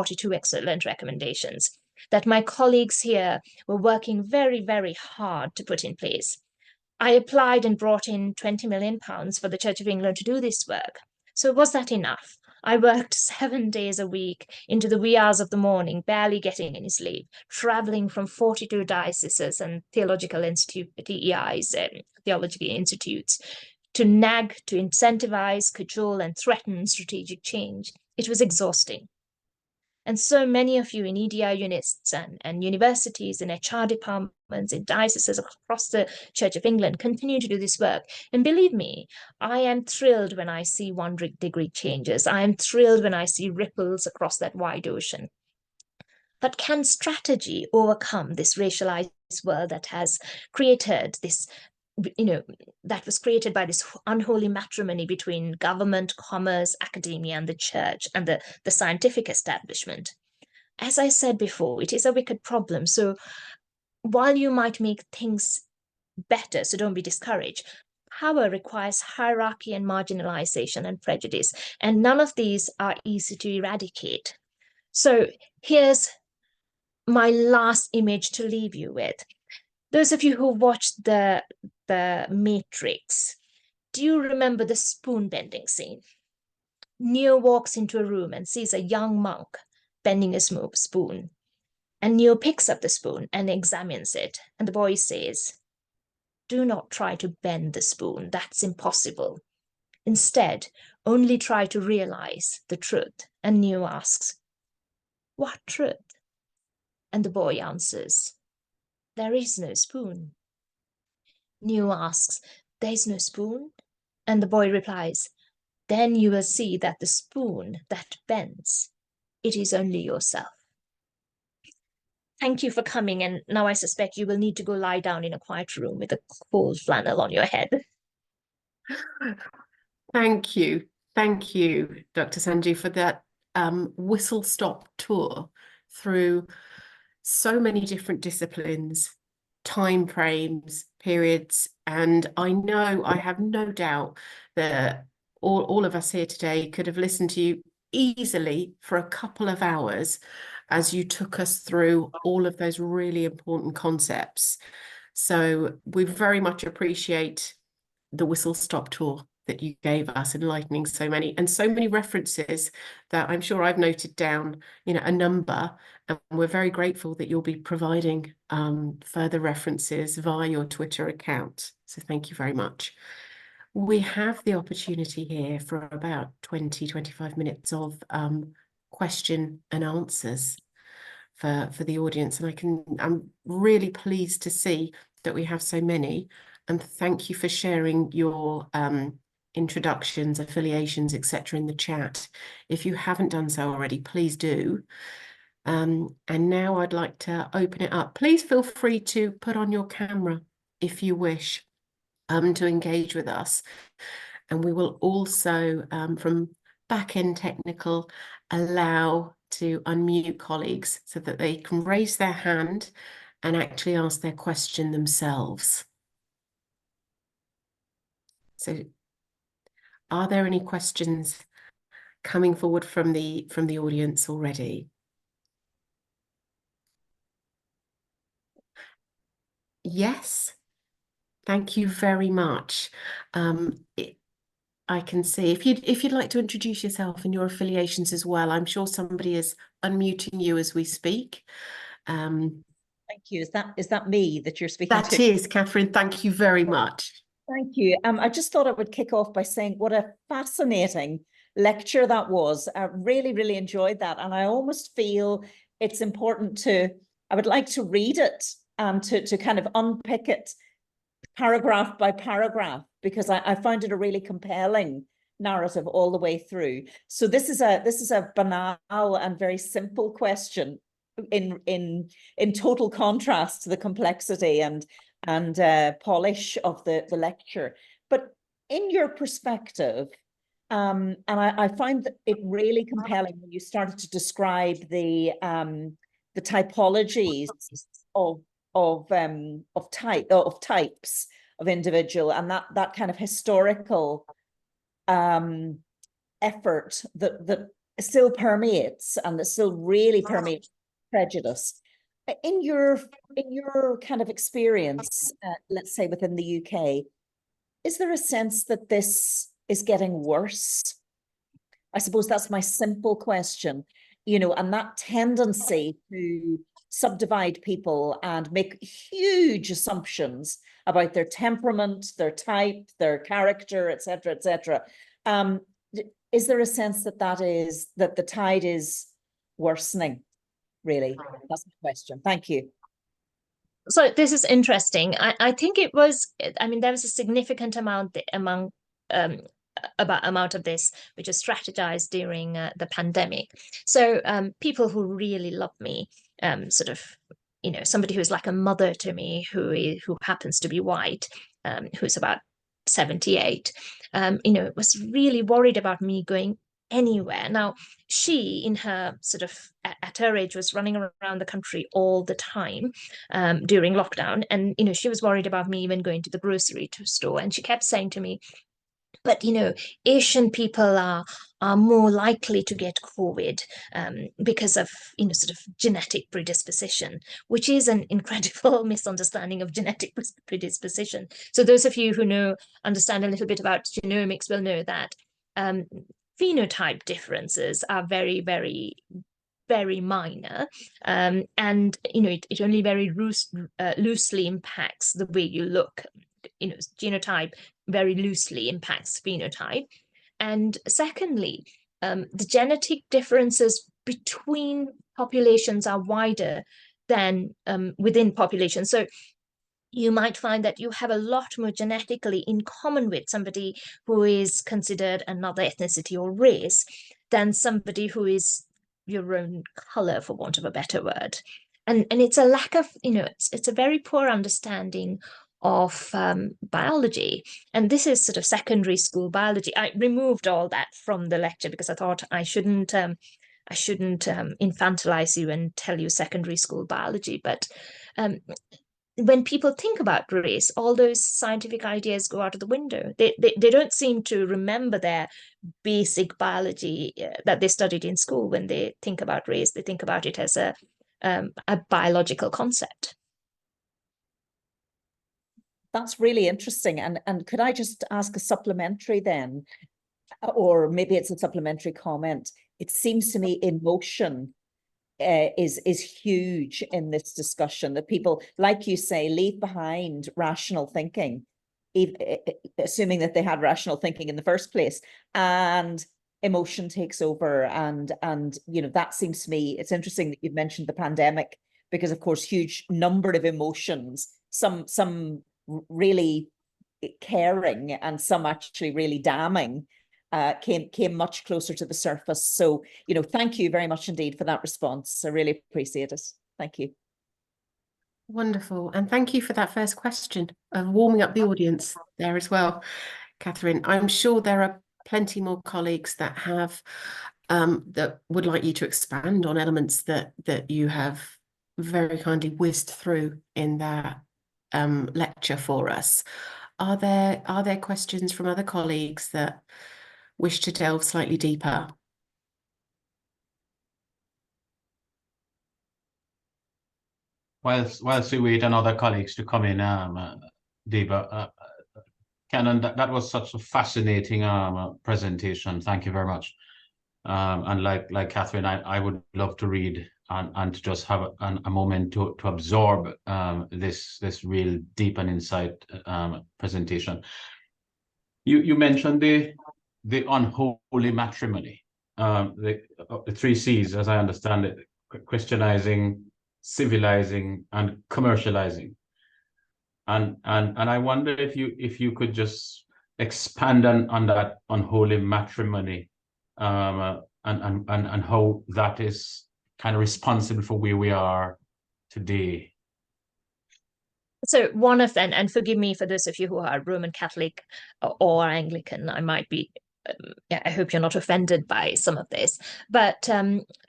that my colleagues here were working very, very hard to put in place. I applied and brought in £20 million for the Church of England to do this work. So was that enough? I worked 7 days a week into the wee hours of the morning, barely getting any sleep, traveling from 42 dioceses and theological TEIs, theological institutes, to nag, to incentivize, cajole, and threaten strategic change. It was exhausting. And so many of you in EDI units and universities, in HR departments, in dioceses across the Church of England continue to do this work. And believe me, I am thrilled when I see 1 degree changes. I am thrilled when I see ripples across that wide ocean. But can strategy overcome this racialized world that has created this, that was created by this unholy matrimony between government, commerce, academia, and the church and the scientific establishment? As I said before, it is a wicked problem. So while you might make things better, so don't be discouraged, power requires hierarchy and marginalization and prejudice, and none of these are easy to eradicate. So here's my last image to leave you with. Those of you who watched the Matrix, do you remember the spoon bending scene? Neo walks into a room and sees a young monk bending a spoon. And Neo picks up the spoon and examines it. And the boy says, "Do not try to bend the spoon. That's impossible. Instead, only try to realize the truth." And Neo asks, "What truth?" And the boy answers, "There is no spoon." Neo asks, "There is no spoon?" And the boy replies, "Then you will see that the spoon that bends, it is only yourself." Thank you for coming, and now I suspect you will need to go lie down in a quiet room with a cold flannel on your head. Thank you. Thank you, Dr. Sanju, for that whistle-stop tour through so many different disciplines, time frames, periods, and I have no doubt that all of us here today could have listened to you easily for a couple of hours as you took us through all of those really important concepts. So we very much appreciate the whistle-stop tour that you gave us, enlightening so many references that I'm sure I've noted down, a number, and we're very grateful that you'll be providing further references via your Twitter account. So thank you very much. We have the opportunity here for about 20-25 minutes of question and answers for the audience, and I'm really pleased to see that we have so many. And thank you for sharing your introductions, affiliations, etc. in the chat. If you haven't done so already, please do. And now I'd like to open it up. Please feel free to put on your camera if you wish to engage with us. And we will also, from back-end technical, allow to unmute colleagues so that they can raise their hand and actually ask their question themselves. So are there any questions coming forward from the audience already? Yes, thank you very much. I can see if you'd like to introduce yourself and your affiliations as well. I'm sure somebody is unmuting you as we speak. Thank you. Is that me that you're speaking to? That is, Catherine. Thank you very much. Thank you. I just thought I would kick off by saying what a fascinating lecture that was. I really, really enjoyed that. And I almost feel it's important I would like to read it and to kind of unpick it paragraph by paragraph, because I found it a really compelling narrative all the way through. So this is a banal and very simple question in total contrast to the complexity and polish of the lecture. But in your perspective, and I find that it really compelling when you started to describe the typologies of types of individual, and that kind of historical effort that still permeates and that still really permeates prejudice. In your kind of experience, let's say within the UK, is there a sense that this is getting worse? I suppose that's my simple question, and that tendency to subdivide people and make huge assumptions about their temperament, their type, their character, etc., etc. Is there a sense that the tide is worsening? Really, that's the question. Thank you. So this is interesting. I think it was, I mean, there was a significant amount amount of this which was strategized during the pandemic. So people who really love me, sort of, somebody who's like a mother to me, who happens to be white, who's about 78, was really worried about me going anywhere. Now, she, in her sort of, at her age, was running around the country all the time during lockdown. And, she was worried about me even going to the grocery store. And she kept saying to me, but, Asian people are more likely to get COVID because of, sort of genetic predisposition, which is an incredible misunderstanding of genetic predisposition. So those of you who understand a little bit about genomics will know that phenotype differences are very, very, very minor, and it only very loosely impacts the way you look. Genotype very loosely impacts phenotype. And secondly, the genetic differences between populations are wider than within populations. So you might find that you have a lot more genetically in common with somebody who is considered another ethnicity or race than somebody who is your own color, for want of a better word. And it's a lack of, it's a very poor understanding biology. And this is sort of secondary school biology. I removed all that from the lecture because I thought I shouldn't infantilize you and tell you secondary school biology. But when people think about race, all those scientific ideas go out of the window. They don't seem to remember their basic biology that they studied in school. When they think about race, they think about it as a biological concept. That's really interesting. And could I just ask a supplementary then, or maybe it's a supplementary comment? It seems to me emotion is huge in this discussion, that people, like you say, leave behind rational thinking, assuming that they had rational thinking in the first place, and emotion takes over. And you know, that seems to me, it's interesting that you've mentioned the pandemic, because of course huge number of emotions, some really caring and some actually really damning, came much closer to the surface. So, you know, thank you very much indeed for that response. I really appreciate it. Thank you. Wonderful. And thank you for that first question of warming up the audience there as well, Catherine. I'm sure there are plenty more colleagues that have that would like you to expand on elements that you have very kindly whizzed through in that lecture for us. Are there questions from other colleagues that wish to delve slightly deeper? Whilst we wait on other colleagues to come in, Deba, Canon, that was such a fascinating presentation. Thank you very much. And like Catherine, I would love to read and to just have a moment to absorb this real deep and insight presentation. You mentioned the unholy matrimony, the three C's, as I understand it: Christianizing, civilizing, and commercializing. And I wonder if you could just expand on that unholy matrimony, and how that is kind of responsible for where we are today. So one of them, and forgive me for those of you who are Roman Catholic or Anglican, I might be, I hope you're not offended by some of this, but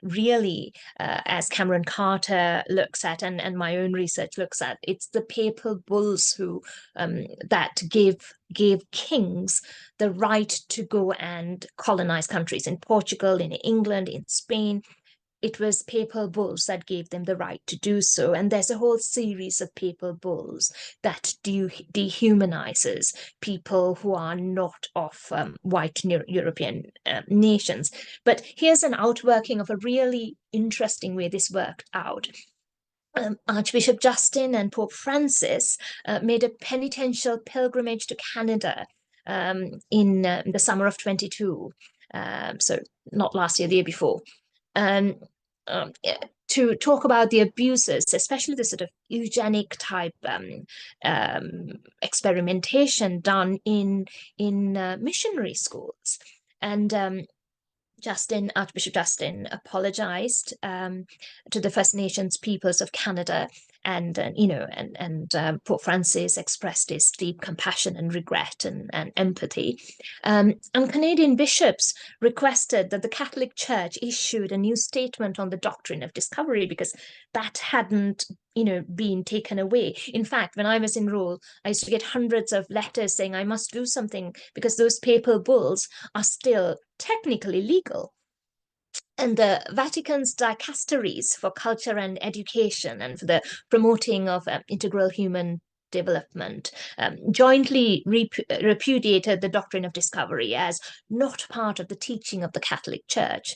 really, as Cameron Carter looks at, and my own research looks at, it's the papal bulls who that gave kings the right to go and colonize countries. In Portugal, in England, in Spain, it was papal bulls that gave them the right to do so. And there's a whole series of papal bulls that dehumanizes people who are not of white European nations. But here's an outworking of a really interesting way this worked out. Archbishop Justin and Pope Francis made a penitential pilgrimage to Canada in the summer of 22. So not last year, the year before. To talk about the abuses, especially the sort of eugenic type experimentation done in missionary schools. And Archbishop Justin apologized to the First Nations peoples of Canada, and Pope Francis expressed his deep compassion and regret and empathy. And Canadian bishops requested that the Catholic Church issued a new statement on the doctrine of discovery, because that hadn't been taken away. In fact, when I was in role, I used to get hundreds of letters saying I must do something because those papal bulls are still technically legal. And the Vatican's dicasteries for culture and education and for the promoting of integral human development jointly repudiated the doctrine of discovery as not part of the teaching of the Catholic Church.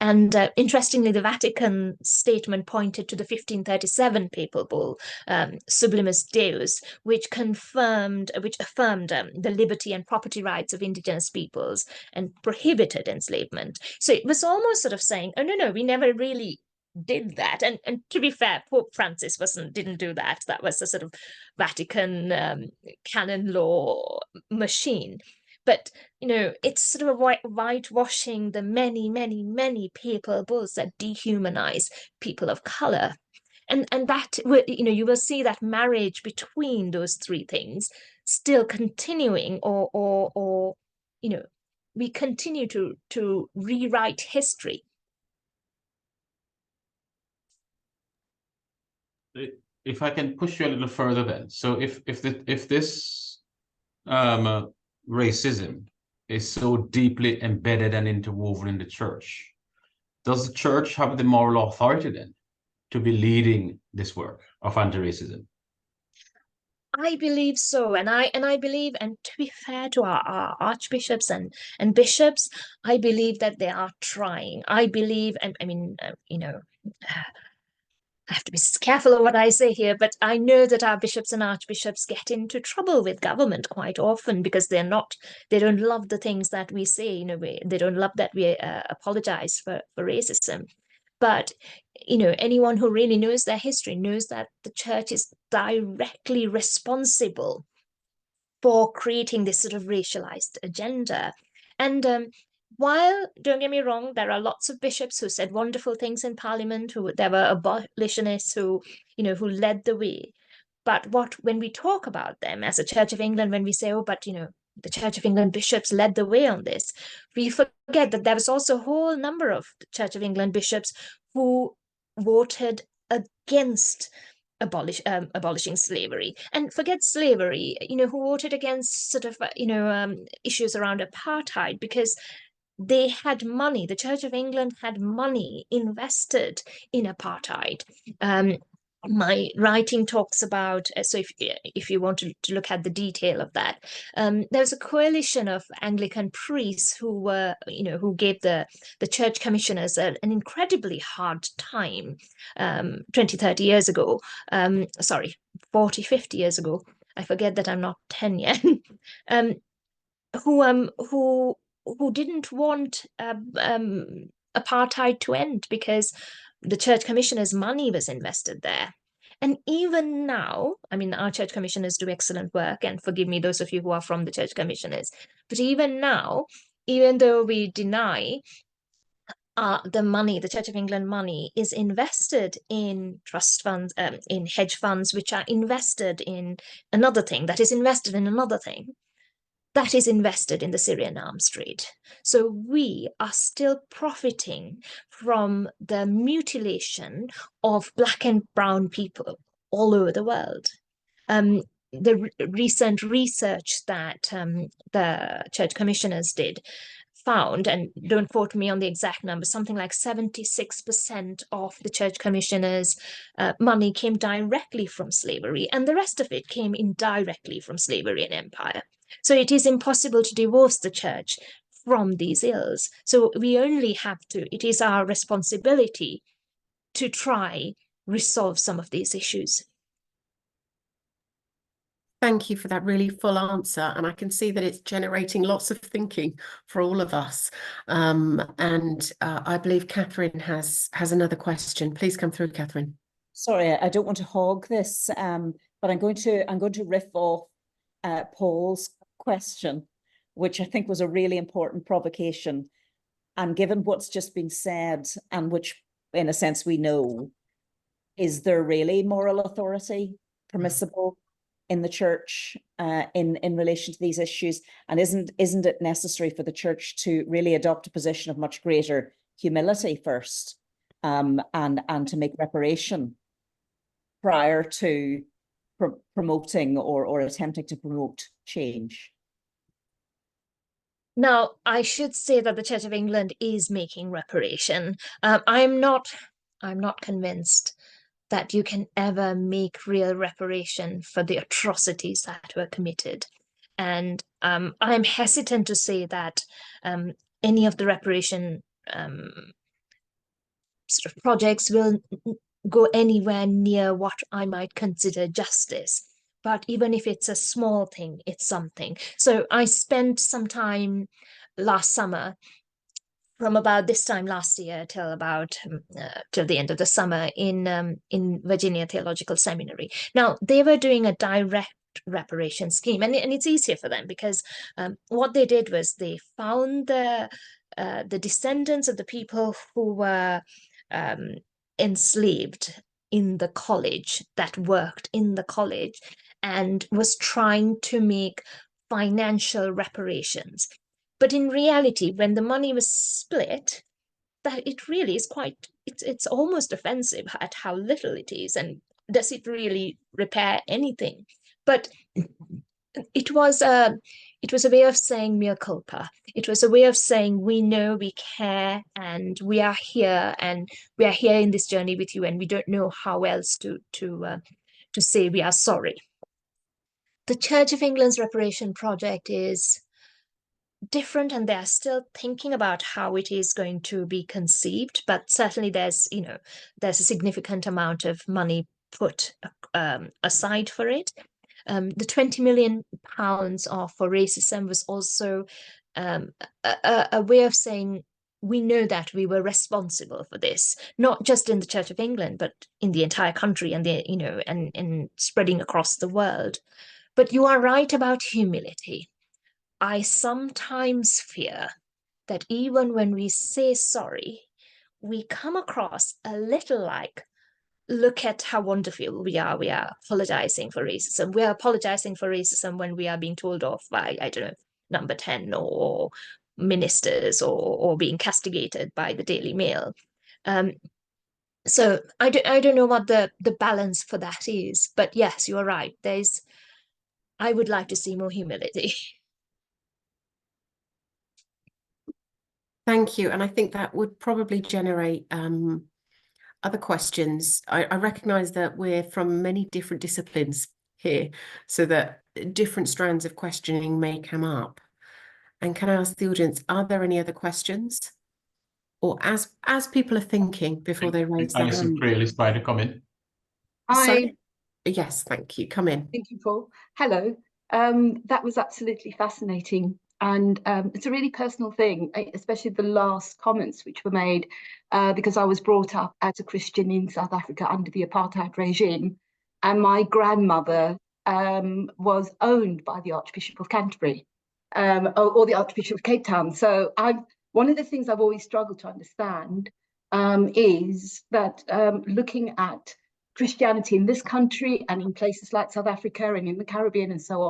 And interestingly, the Vatican statement pointed to the 1537 papal bull, Sublimus Deus, which affirmed the liberty and property rights of indigenous peoples and prohibited enslavement. So it was almost sort of saying, oh, no, we never really did that. And to be fair, Pope Francis didn't do that. That was a sort of Vatican canon law machine. But, it's sort of whitewashing the many, many, many papal bulls that dehumanize people of color. and that you will see that marriage between those three things still continuing, or we continue to rewrite history. If I can push you a little further then. So if this racism is so deeply embedded and interwoven in the church, does the church have the moral authority then to be leading this work of anti-racism? I believe so, and I believe, and to be fair to our archbishops and bishops, I believe that they are trying. I believe, and I mean, I have to be careful of what I say here, but I know that our bishops and archbishops get into trouble with government quite often because they don't love the things that we say. They don't love that we apologize for racism. But anyone who really knows their history knows that the church is directly responsible for creating this sort of racialized agenda. And while, don't get me wrong, there are lots of bishops who said wonderful things in Parliament, there were abolitionists who led the way. But when we talk about them as a Church of England, when we say, oh, but the Church of England bishops led the way on this, we forget that there was also a whole number of Church of England bishops who voted against abolishing slavery. And forget slavery, who voted against sort of issues around apartheid, because they had money. The Church of England had money invested in apartheid. My writing talks about, so if you want to look at the detail of that, there's a coalition of Anglican priests who were, who gave the church commissioners an incredibly hard time 20, 30 years ago. Sorry, 40, 50 years ago. I forget that I'm not 10 yet. Who didn't want apartheid to end because the church commissioners' money was invested there. And even now, I mean, our church commissioners do excellent work, and forgive me, those of you who are from the church commissioners, but even now, even though we deny the money, the Church of England money is invested in trust funds, in hedge funds, which are invested in another thing, that is invested in another thing, that is invested in the Syrian arms trade. So we are still profiting from the mutilation of Black and brown people all over the world. The recent research that the church commissioners did found, and don't quote me on the exact number, something like 76% of the church commissioners' money came directly from slavery, and the rest of it came indirectly from slavery and empire. So it is impossible to divorce the church from these ills. So we only have to, it is our responsibility to try resolve some of these issues. Thank you for that really full answer. And I can see that it's generating lots of thinking for all of us. I believe Catherine has another question. Please come through, Catherine. Sorry, I don't want to hog this, but I'm going to riff off Paul's question, which I think was a really important provocation. And given what's just been said, and which in a sense we know, is there really moral authority permissible in the church in relation to these issues? And isn't it necessary for the church to really adopt a position of much greater humility first, and to make reparation prior to promoting or attempting to promote change? Now, I should say that the Church of England is making reparation. I'm not convinced that you can ever make real reparation for the atrocities that were committed. And I'm hesitant to say that any of the reparation sort of projects will go anywhere near what I might consider justice. But even if it's a small thing, it's something. So I spent some time last summer, from about this time last year till about till the end of the summer, in Virginia Theological Seminary. Now, they were doing a direct reparation scheme, and it's easier for them because what they did was they found the descendants of the people who were enslaved in the college, that worked in the college, and was trying to make financial reparations. But in reality, when the money was split, that it really is quite, it's almost offensive at how little it is, and does it really repair anything? But it was a way of saying mea culpa. It was a way of saying we know, we care, and we are here, and we are here in this journey with you, and we don't know how else to say we are sorry. The Church of England's reparation project is different, and they're still thinking about how it is going to be conceived, but certainly there's a significant amount of money put aside for it. The 20 million pounds for racism was also a way of saying we know that we were responsible for this, not just in the Church of England, but in the entire country, and and spreading across the world. But you are right about humility. I sometimes fear that even when we say sorry, we come across a little like, look at how wonderful we are. We are apologizing for racism. We are apologizing for racism when we are being told off by, I don't know, number 10 or ministers, or being castigated by the Daily Mail. So I don't know what the balance for that is. But yes, you're right. I would like to see more humility. Thank you. And I think that would probably generate other questions. I recognise that we're from many different disciplines here, so that different strands of questioning may come up. And can I ask the audience, are there any other questions? Or as people are thinking before they raise their Alison hand? Creel is trying to come in. Sorry? Yes, thank you. Come in. Thank you, Paul. Hello. That was absolutely fascinating. And it's a really personal thing, especially the last comments which were made, because I was brought up as a Christian in South Africa under the apartheid regime. And my grandmother was owned by the Archbishop of Canterbury, or the Archbishop of Cape Town. So one of the things I've always struggled to understand is that looking at Christianity in this country and in places like South Africa and in the Caribbean and so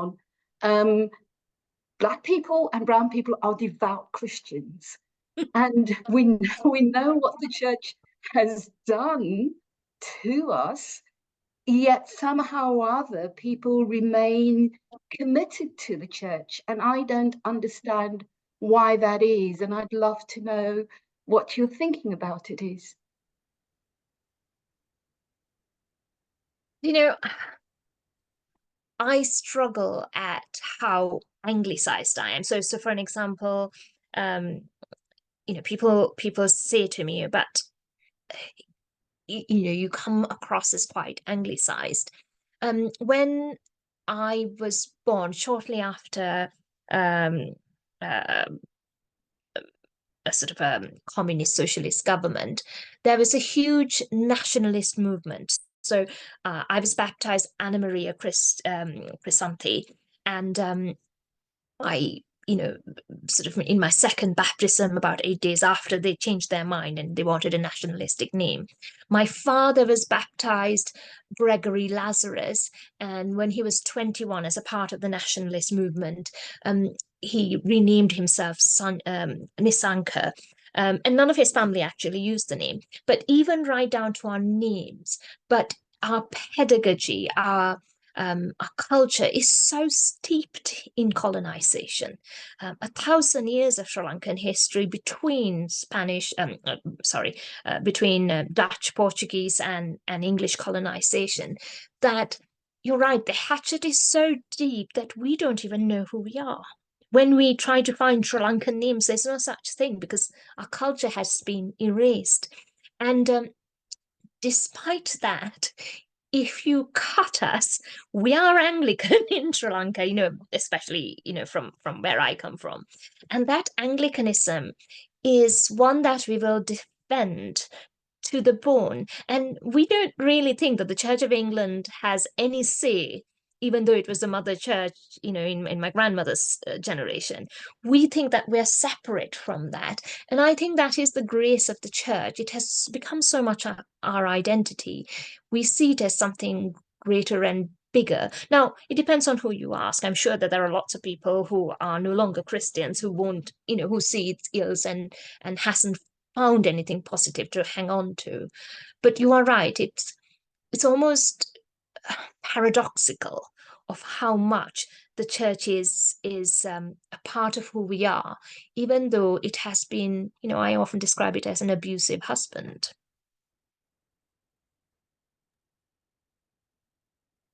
on, Black people and brown people are devout Christians. And we know what the church has done to us, yet somehow or other people remain committed to the church. And I don't understand why that is. And I'd love to know what your thinking about it is. I struggle at how anglicized I am. So for an example, people say to me, but you come across as quite anglicized. When I was born, shortly after a sort of communist socialist government, there was a huge nationalist movement. So I was baptized Anna Maria Crisanti, and I, sort of in my second baptism, about 8 days after, they changed their mind and they wanted a nationalistic name. My father was baptized Gregory Lazarus, and when he was 21, as a part of the nationalist movement, he renamed himself Nisanka. And none of his family actually used the name, but even right down to our names, but our pedagogy, our culture is so steeped in colonization. 1,000 years of Sri Lankan history between between Dutch, Portuguese, and English colonization, that you're right, the hatchet is so deep that we don't even know who we are. When we try to find Sri Lankan names, there's no such thing because our culture has been erased. And despite that, if you cut us, we are Anglican in Sri Lanka, especially, from where I come from. And that Anglicanism is one that we will defend to the bone. And we don't really think that the Church of England has any say even though it was the mother church, in my grandmother's generation. We think that we're separate from that. And I think that is the grace of the church. It has become so much our identity. We see it as something greater and bigger. Now, it depends on who you ask. I'm sure that there are lots of people who are no longer Christians who won't, who see its ills and hasn't found anything positive to hang on to. But you are right. It's almost paradoxical of how much the church is a part of who we are, even though it has been, I often describe it as an abusive husband.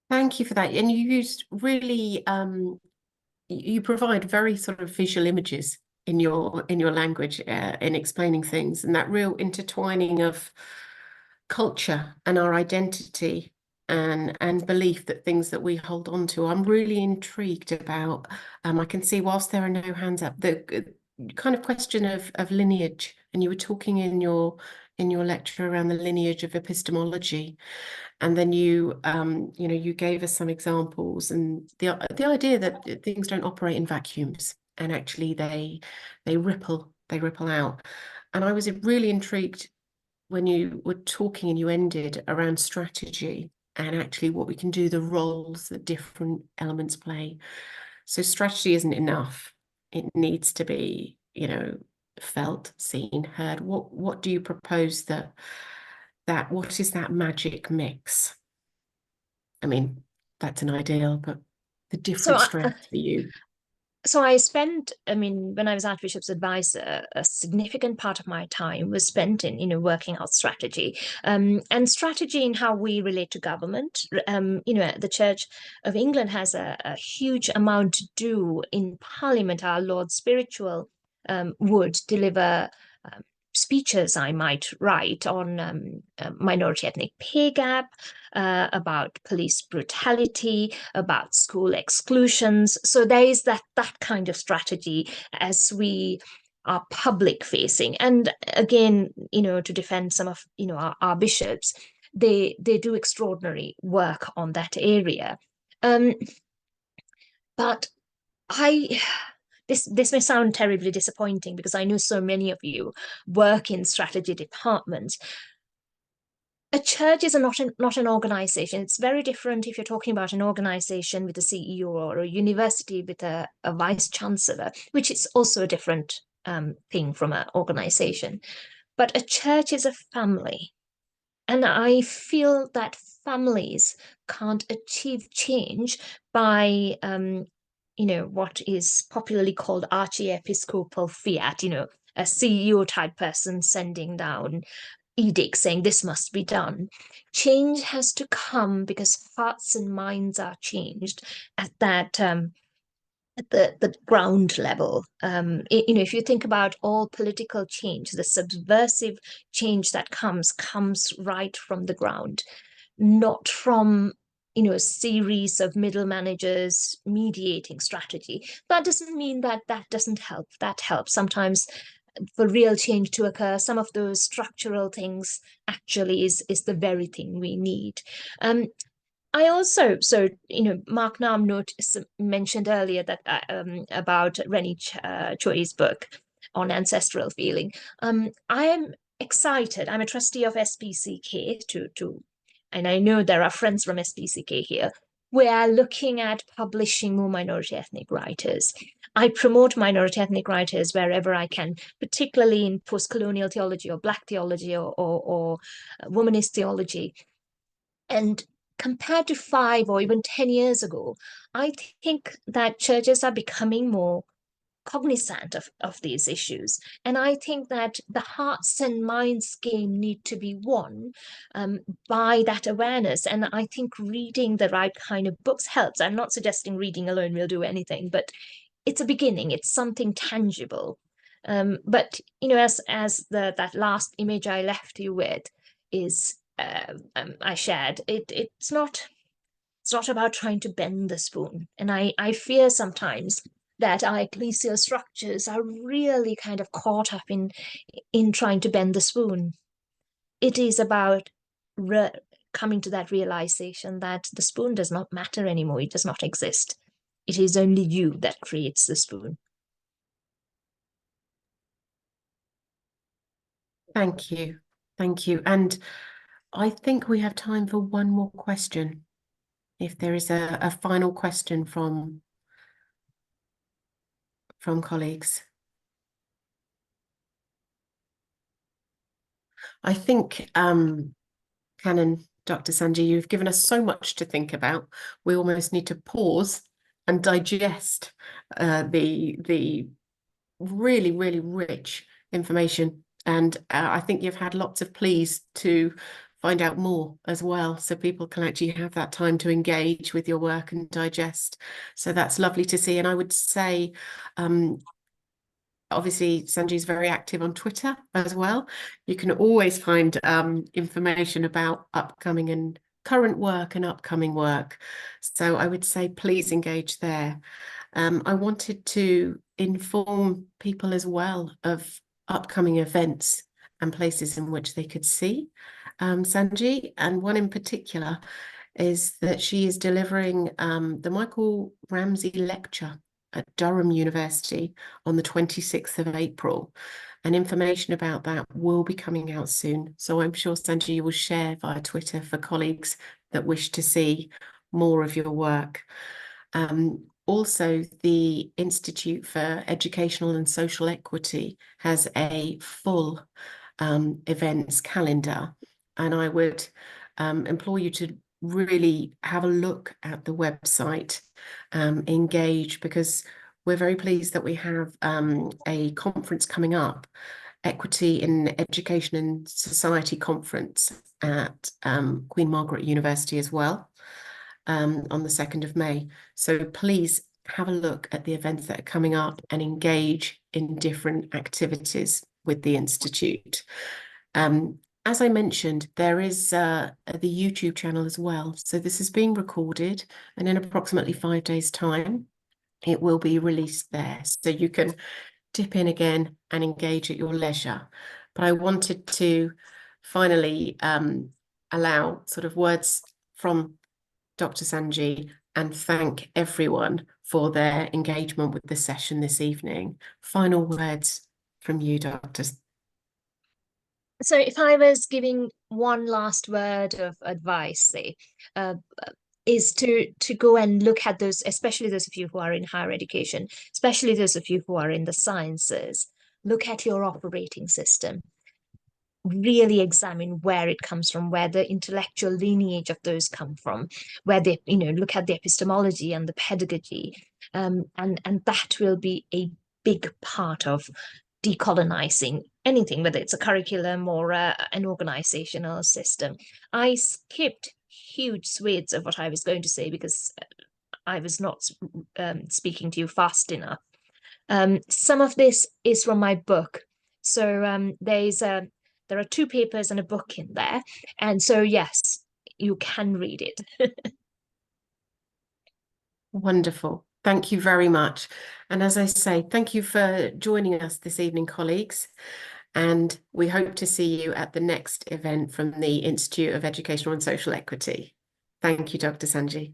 Thank you for that. And you used really, you provide very sort of visual images in your language in explaining things, and that real intertwining of culture and our identity and belief that things that we hold on to. I'm really intrigued about. I can see whilst there are no hands up, the kind of question of lineage, and you were talking in your lecture around the lineage of epistemology. And then you gave us some examples, and the idea that things don't operate in vacuums, and actually they ripple out. And I was really intrigued when you were talking and you ended around strategy and actually what we can do, the roles that different elements play. So strategy isn't enough. It needs to be, felt, seen, heard. What do you propose that what is that magic mix? I mean, that's an ideal, but the different strengths for you. So I spent, when I was Archbishop's advisor, a significant part of my time was spent in, working out strategy, and strategy in how we relate to government. The Church of England has a huge amount to do in Parliament. Our Lord Spiritual would deliver speeches I might write on minority ethnic pay gap, about police brutality, about school exclusions. So there is that kind of strategy as we are public facing. And again, to defend some of our bishops, they do extraordinary work on that area. But this may sound terribly disappointing because I know so many of you work in strategy departments. A church is not an organization. It's very different if you're talking about an organization with a CEO or a university with a vice chancellor, which is also a different thing from an organization. But a church is a family. And I feel that families can't achieve change by what is popularly called archiepiscopal fiat, a CEO type person sending down edicts saying this must be done. Change has to come because hearts and minds are changed at that at the ground level. If you think about all political change, the subversive change that comes right from the ground, not from a series of middle managers mediating strategy. That doesn't mean that doesn't help. That helps sometimes. For real change to occur, some of those structural things actually is the very thing we need. I also, Mark Nam mentioned earlier that about Rennie Choi's book on ancestral feeling. I am excited. I'm a trustee of SPCK and I know there are friends from SPCK here. We are looking at publishing more minority ethnic writers. I promote minority ethnic writers wherever I can, particularly in post-colonial theology or Black theology or womanist theology. And compared to 5 or even 10 years ago, I think that churches are becoming more cognizant of these issues. And I think that the hearts and minds game need to be won by that awareness. And I think reading the right kind of books helps. I'm not suggesting reading alone will do anything, but it's a beginning. It's something tangible. But as that last image I left you with is I shared, it's not about trying to bend the spoon. And I fear sometimes that our ecclesial structures are really kind of caught up in trying to bend the spoon. It is about coming to that realization that the spoon does not matter anymore. It does not exist. It is only you that creates the spoon. Thank you. Thank you. And I think we have time for one more question. If there is a final question from colleagues. I think, Canon, Dr. Sanjay, you've given us so much to think about. We almost need to pause and digest the really, really rich information. And I think you've had lots of pleas to find out more as well, so people can actually have that time to engage with your work and digest. So that's lovely to see. And I would say, obviously, Sanjay's very active on Twitter as well. You can always find information about upcoming and current work and upcoming work. So I would say please engage there. I wanted to inform people as well of upcoming events and places in which they could see Sanjay, and one in particular is that she is delivering the Michael Ramsey Lecture at Durham University on the 26th of April. And information about that will be coming out soon. So I'm sure, Sanjay, you will share via Twitter for colleagues that wish to see more of your work. Also, the Institute for Educational and Social Equity has a full events calendar. And I would implore you to really have a look at the website, engage, because we're very pleased that we have a conference coming up, Equity in Education and Society Conference at Queen Margaret University as well, on the 2nd of May. So please have a look at the events that are coming up and engage in different activities with the Institute. As I mentioned, there is the YouTube channel as well. So this is being recorded, and in approximately 5 days' time, it will be released there. So you can dip in again and engage at your leisure. But I wanted to finally allow sort of words from Dr. Sanjay and thank everyone for their engagement with the session this evening. Final words from you, Dr. So if I was giving one last word of advice, say, is to go and look at those, especially those of you who are in higher education, especially those of you who are in the sciences, look at your operating system. Really examine where it comes from, where the intellectual lineage of those come from, where they, look at the epistemology and the pedagogy, and that will be a big part of decolonizing anything, whether it's a curriculum or an organizational system. I skipped huge swathes of what I was going to say because I was not speaking to you fast enough. Some of this is from my book. So there are 2 papers and a book in there. And so, yes, you can read it. Wonderful. Thank you very much. And as I say, thank you for joining us this evening, colleagues. And we hope to see you at the next event from the Institute of Educational and Social Equity. Thank you, Dr. Sanjay.